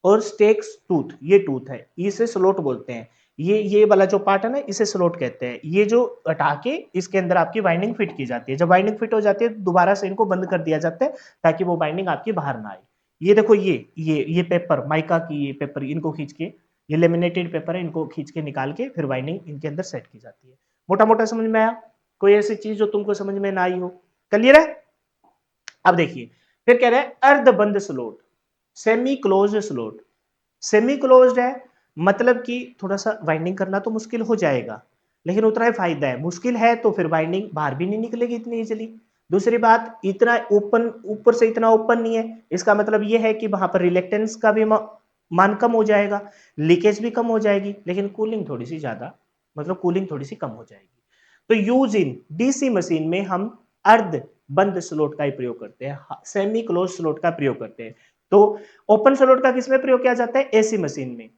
और स्टेक्स टूथ, ये टूथ है, इसे स्लॉट बोलते हैं। ये वाला जो पार्ट है ना, इसे स्लॉट कहते हैं। ये जो हटा के इसके अंदर आपकी बाइंडिंग फिट की जाती है, जब बाइंडिंग फिट हो जाती है तो दोबारा से इनको बंद कर दिया जाता है ताकि वो बाइंडिंग आपकी बाहर ना आए। ये देखो, ये पेपर, माइका की ये पेपर, इनको खींच के, ये लेमिनेटेड पेपर है, इनको खींच के निकाल के फिर बाइंडिंग इनके अंदर सेट की जाती है। मोटा मोटा समझ में आया? कोई ऐसी चीज जो तुमको समझ में ना आई हो? क्लियर है? अब देखिए, फिर कह रहे हैं अर्धबंद slot, semi close slot. Semi closed है, मतलब कि थोड़ा सा बाइंडिंग करना तो मुश्किल हो जाएगा, लेकिन उतना ही फायदा है। मुश्किल है तो फिर बाइंडिंग बाहर भी नहीं निकलेगी इतनी इजीली। दूसरी बात, इतना ओपन, ऊपर से इतना ओपन नहीं है, इसका मतलब यह है कि वहां पर रिलेक्टेंस का भी मान कम हो जाएगा, लीकेज भी कम हो जाएगी, लेकिन कूलिंग थोड़ी सी ज्यादा, मतलब कूलिंग थोड़ी सी कम हो जाएगी। तो यूज इन डीसी मशीन में हम अर्ध बंद स्लॉट का ही प्रयोग करते हैं, सेमी क्लोज स्लॉट का प्रयोग करते हैं। तो ओपन स्लॉट का किसमें प्रयोग किया जाता है? एसी मशीन में।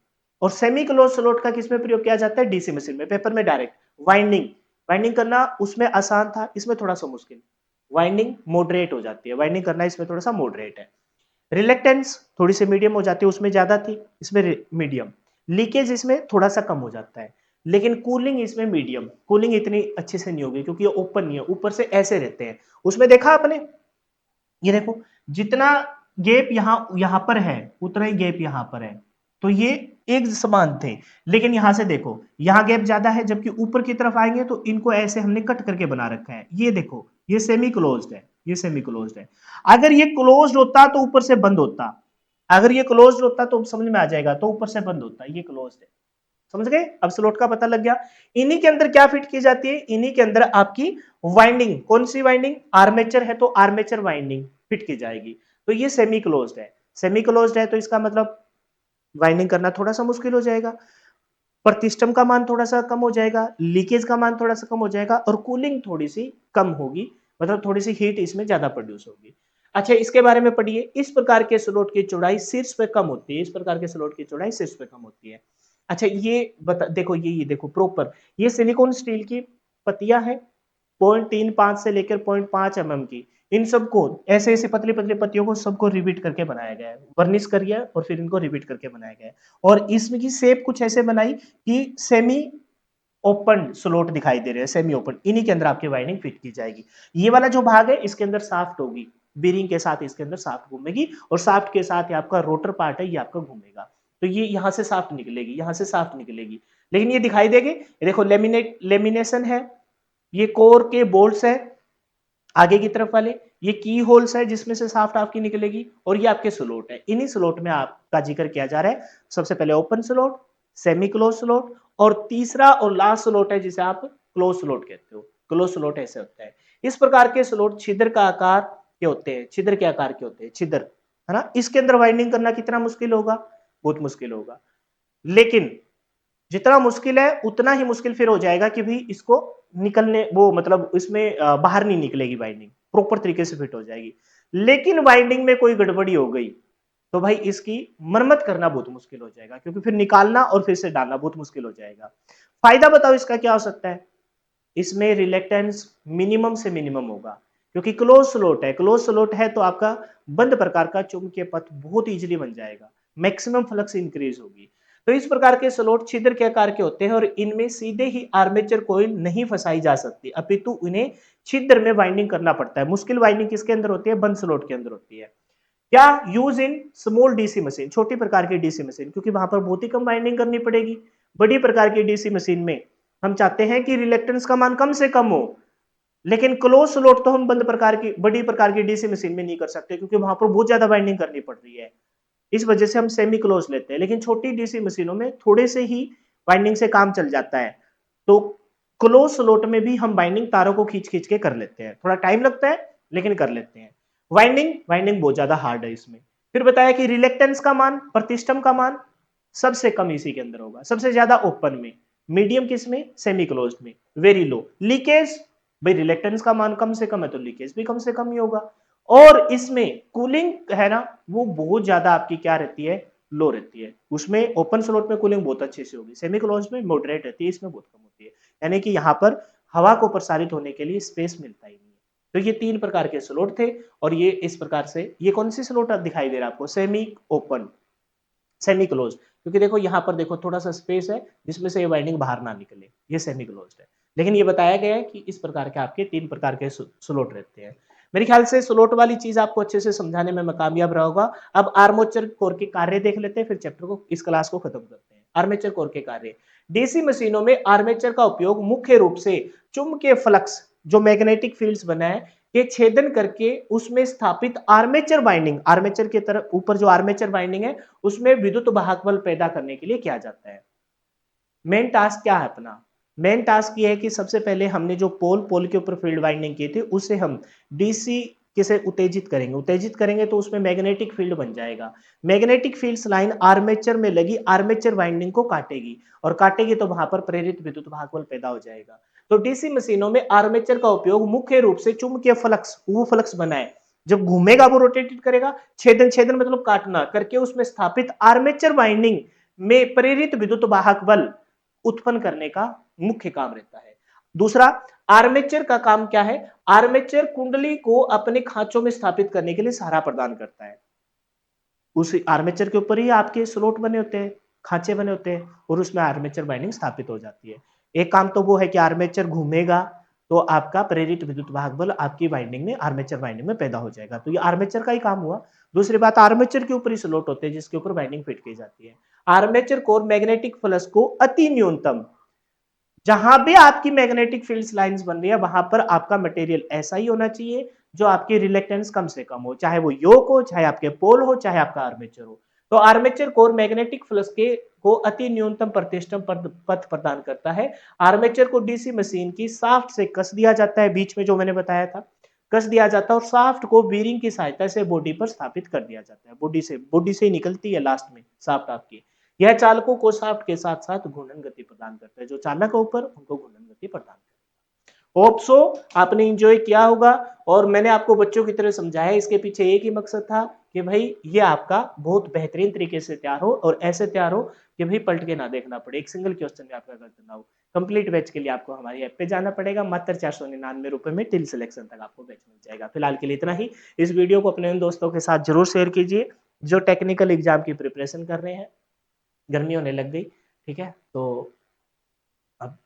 और सेमी क्लोज स्लॉट का किसमें प्रयोग किया जाता है? डीसी मशीन में। पेपर में डायरेक्ट वाइंडिंग, वाइंडिंग करना उसमें आसान था, इसमें थोड़ा सा मुश्किल। वाइंडिंग मॉडरेट हो जाती है, वाइंडिंग करना इसमें थोड़ा सा मॉडरेट है। रिलेक्टेंस थोड़ी सी मीडियम हो जाती है, उसमें ज्यादा थी, इसमें मीडियम। लीकेज इसमें थोड़ा सा कम हो जाता है, लेकिन कूलिंग इसमें मीडियम। कूलिंग इतनी अच्छे से नहीं होगी क्योंकि ये ओपन नहीं है, ऊपर से ऐसे रहते हैं। उसमें देखा आपने, ये देखो जितना गैप यहां पर है उतना ही गैप यहां पर है, तो ये एक समान थे। लेकिन यहां से देखो यहां गैप ज्यादा है, जबकि ऊपर की तरफ आएंगे तो इनको ऐसे हमने कट करके बना रखा है। ये देखो ये सेमी क्लोज्ड है, ये सेमी क्लोज्ड है। अगर ये क्लोज्ड होता तो ऊपर से बंद होता, अगर ये क्लोज्ड होता तो समझ में आ जाएगा, तो ऊपर से बंद होता, ये क्लोज्ड है। समझ गए? अब स्लॉट का पता लग गया। इन्हीं के अंदर क्या फिट की जाती है, इन्हीं के अंदर आपकी वाइंडिंग, कौन सी वाइंडिंग, आर्मेचर है तो आर्मेचर वाइंडिंग फिट की जाएगी। तो ये सेमी क्लोज्ड है, सेमी क्लोज्ड है तो इसका मतलब वाइंडिंग करना थोड़ा सा मुश्किल हो जाएगा, प्रतिष्ठम का मान थोड़ा सा कम हो जाएगा, लीकेज का मान थोड़ा सा कम हो जाएगा, और कूलिंग थोड़ी सी कम होगी, मतलब थोड़ी सी हीट इसमें ज्यादा प्रोड्यूस होगी। अच्छा इसके बारे में पढ़िए, इस प्रकार के स्लॉट की चौड़ाई शीर्ष पे कम होती है, इस प्रकार के स्लॉट की चौड़ाई शीर्ष पे कम होती है। अच्छा ये बता देखो, ये देखो प्रॉपर ये सिलिकॉन स्टील की पत्तियां हैं, 0.35 से लेकर 0.5 mm की। इन सबको ऐसे ऐसे पतली पतली पत्तियों को सबको रिपीट करके बनाया गया है, वर्निश करिए और फिर इनको रिपीट करके बनाया गया है। और इसमें की शेप कुछ ऐसे बनाई कि सेमी ओपन स्लॉट दिखाई दे रहे हैं, सेमी ओपन, इन्हीं के अंदर आपकी वाइंडिंग फिट की जाएगी। ये वाला जो भाग है इसके अंदर साफ्ट होगी, बीरिंग के साथ इसके अंदर साफ्ट घूमेगी, और साफ्ट के साथ ये आपका रोटर पार्ट है ये आपका घूमेगा। तो ये यहां से साफ्ट निकलेगी, यहां से साफ्ट निकलेगी, लेकिन ये दिखाई देगी। ये देखो लेमिनेशन है, ये कोर के बोल्ट्स है आगे की तरफ वाले, ये की होल्स है जिसमें से साफ्ट आपकी निकलेगी, और ये आपके स्लॉट है। इन्हीं स्लॉट में आपका जिक्र किया जा रहा है। सबसे पहले open slot, semi close slot, और तीसरा और लास्ट स्लॉट है जिसे आप क्लोज स्लॉट कहते हो। क्लोज स्लॉट ऐसे होता है। इस प्रकार के स्लॉट छिद्र का आकार के होते हैं, छिद्र के आकार के होते हैं, छिद्र, है ना। इसके अंदर वाइंडिंग करना कितना मुश्किल होगा, बहुत मुश्किल होगा। लेकिन जितना मुश्किल है उतना ही मुश्किल फिर हो जाएगा कि भी इसको निकलने, वो मतलब इसमें बाहर नहीं निकलेगी बाइंडिंग, प्रॉपर तरीके से फिट हो जाएगी। लेकिन बाइंडिंग में कोई गड़बड़ी हो गई तो भाई इसकी मरम्मत करना बहुत मुश्किल हो जाएगा, क्योंकि फिर निकालना और फिर से डालना बहुत मुश्किल हो जाएगा। फायदा बताओ इसका क्या हो सकता है, इसमें रिलेक्टेंस मिनिमम से मिनिमम होगा, क्योंकि क्लोज स्लॉट है। क्लोज स्लॉट है तो आपका बंद प्रकार का चुंबकीय पथ बहुत इजीली बन जाएगा, मैक्सिमम फ्लक्स इंक्रीज होगी। तो इस प्रकार के स्लॉट छिद्र के आकार के होते हैं, और इनमें सीधे ही आर्मेचर कॉइल नहीं फंसाई जा सकती, अपितु इन्हें छिद्र में वाइंडिंग करना पड़ता है। मुश्किल वाइंडिंग किसके अंदर होती है, बंद स्लॉट के अंदर होती है। क्या use in small DC machine, छोटी प्रकार की डीसी मशीन, क्योंकि वहां पर बहुत ही कम बाइंडिंग करनी पड़ेगी। बड़ी प्रकार की डीसी मशीन में हम चाहते हैं कि रिलेक्टेंस का मान कम से कम हो, लेकिन क्लोज स्लॉट तो हम बंद प्रकार की बड़ी प्रकार की डीसी मशीन में नहीं कर सकते, क्योंकि वहां पर बहुत ज्यादा बाइंडिंग करनी पड़ रही है। इस वजह से हम सेमी क्लोज लेते हैं, लेकिन छोटी डीसी मशीनों में थोड़े से ही बाइंडिंग से काम चल जाता है। तो क्लोज स्लॉट में भी हम बाइंडिंग तारों को खींच खींच के कर लेते हैं, थोड़ा टाइम लगता है लेकिन कर लेते हैं। वाइंडिंग वाइंडिंग बहुत ज्यादा हार्ड है इसमें। फिर बताया कि रिलेक्टेंस का मान, प्रतिष्ठम का मान सबसे कम इसी के अंदर होगा, सबसे ज्यादा ओपन में, मीडियम किस में, सेमी क्लोज्ड में, वेरी लो। लीकेज, भाई रिलेक्टेंस का मान कम से कम है तो लीकेज भी कम से कम ही होगा। और इसमें कूलिंग है ना, वो बहुत ज्यादा आपकी क्या रहती है, लो रहती है। उसमें ओपन स्लॉट में कूलिंग बहुत अच्छे से होगी, सेमी क्लोज्ड में मॉडरेट रहती है, इसमें बहुत कम होती है। यानी कि यहाँ पर हवा को प्रसारित होने के लिए स्पेस मिलता ही नहीं है। तो ये तीन प्रकार के स्लॉट थे, और ये इस प्रकार से, ये कौन सी स्लॉट दिखाई दे रहा है आपको, सेमी ओपन, सेमी क्लोज, क्योंकि देखो यहां पर देखो थोड़ा सा स्पेस है जिसमें से ये वाइंडिंग बाहर ना निकले, ये सेमी क्लोज्ड है। लेकिन ये बताया गया है कि इस प्रकार के आपके तीन प्रकार के स्लॉट रहते हैं। मेरे ख्याल से स्लॉट वाली चीज आपको अच्छे से समझाने में मैं कामयाब रहा होगा। अब आर्मेचर कोर के कार्य देख लेते हैं, फिर चैप्टर को, इस क्लास को खत्म करते हैं। आर्मेचर कोर के कार्य, डीसी मशीनों में आर्मेचर का उपयोग मुख्य रूप से चुंबकीय फ्लक्स, जो मैग्नेटिक फील्ड्स बना है, के छेदन करके उसमें स्थापित आर्मेचर बाइंडिंग, आर्मेचर के तरफ ऊपर जो आर्मेचर बाइंडिंग है उसमें विद्युत वाहक बल पैदा करने के लिए किया जाता है। मेन टास्क क्या है अपना, मेन टास्क ये है कि सबसे पहले हमने जो पोल के ऊपर फील्ड वाइंडिंग की थी उसे हम डीसी किसे उत्तेजित करेंगे, उत्तेजित करेंगे तो उसमें मैग्नेटिक फील्ड बन जाएगा। मैग्नेटिक फील्ड्स लाइन आर्मेचर में लगी आर्मेचर वाइंडिंग को काटेगी, और काटेगी तो वहां पर प्रेरित विद्युत वाहक बल पैदा हो जाएगा। तो डीसी मशीनों में आर्मेचर का उपयोग मुख्य रूप से चुंबकीय फ्लक्स, वो फ्लक्स बनाए, जब घूमेगा वो रोटेटेड करेगा, छेदन छेदन मतलब काटना करके उसमें स्थापित आर्मेचर वाइंडिंग में प्रेरित विद्युत वाहक बल उत्पन्न करने का मुख्य काम रहता है। दूसरा, आर्मेचर का काम क्या है, आर्मेचर कुंडली को अपने खांचों में स्थापित करने के लिए सहारा प्रदान करता है। उस आर्मेचर के ऊपर ही आपके स्लॉट बने होते हैं, खांचे बने होते हैं और उसमें आर्मेचर वाइंडिंग स्थापित हो जाती है। एक काम तो वो है कि आर्मेचर घूमेगा तो आपका प्रेरित विद्युत वाहक बल आपकी वाइंडिंग में, आर्मेचर वाइंडिंग में पैदा हो जाएगा। तो ये आर्मेचर का ही काम हुआ। दूसरी बात, आर्मेचर के ऊपर ही स्लॉट होते हैं जिसके ऊपर वाइंडिंग फिट की जाती है। आर्मेचर कोर मैग्नेटिक फ्लक्स को अति न्यूनतम, जहां भी आपकी मैग्नेटिक फील्ड लाइंस बन रही है वहां पर आपका मटेरियल ऐसा ही होना चाहिए जो आपकी रिलेक्टेंस कम से कम हो, चाहे वो योक हो, चाहे आपके पोल हो, चाहे आपका आर्मेचर हो। तो आर्मेचर कोर मैग्नेटिक फ्लक्स के को अति न्यूनतम प्रतिष्ठम पथ प्रदान करता है। आर्मेचर को डीसी मशीन की शाफ्ट से कस दिया जाता है, बीच में जो मैंने बताया था कस दिया जाता है, और शाफ्ट को बीरिंग की सहायता से बॉडी पर स्थापित कर दिया जाता है। बॉडी से ही निकलती है लास्ट में शाफ्ट आपकी। यह चालकों को शाफ्ट के साथ साथ घूर्णन गति प्रदान करता है। जो चालक है ऊपर उनको घूर्णन गति प्रदान करता है। होप सो आपने इंजॉय किया होगा और मैंने आपको बच्चों की तरह समझाया। इसके पीछे एक ही मकसद था कि भाई ये आपका बहुत बेहतरीन तरीके से तैयार हो और ऐसे तैयार हो कि भाई पलट के ना देखना पड़े, एक सिंगल क्वेश्चन में आपका गलत ना हो। कंप्लीट बैच के लिए आपको हमारी ऐप पे जाना पड़ेगा, मात्र 499 रुपए में टिल सिलेक्शन तक आपको बैच मिल जाएगा। फिलहाल के लिए इतना ही। इस वीडियो को अपने उन दोस्तों के साथ जरूर शेयर कीजिए जो टेक्निकल एग्जाम की प्रिपरेशन कर रहे हैं। गर्मी होने लग गई, ठीक है, तो अब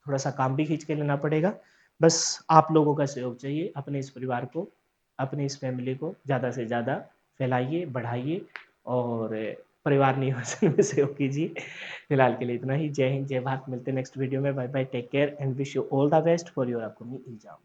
थोड़ा सा काम भी खींच के लेना पड़ेगा। बस आप लोगों का सहयोग चाहिए। अपने इस परिवार को, अपनी इस फैमिली को ज़्यादा से ज़्यादा फैलाइए, बढ़ाइए और परिवार नियोजन में सहयोग कीजिए। फिलहाल के लिए इतना ही। जय हिंद, जय भारत। मिलते हैं नेक्स्ट वीडियो में। Bye bye, take care and wish you all the best for your upcoming exam.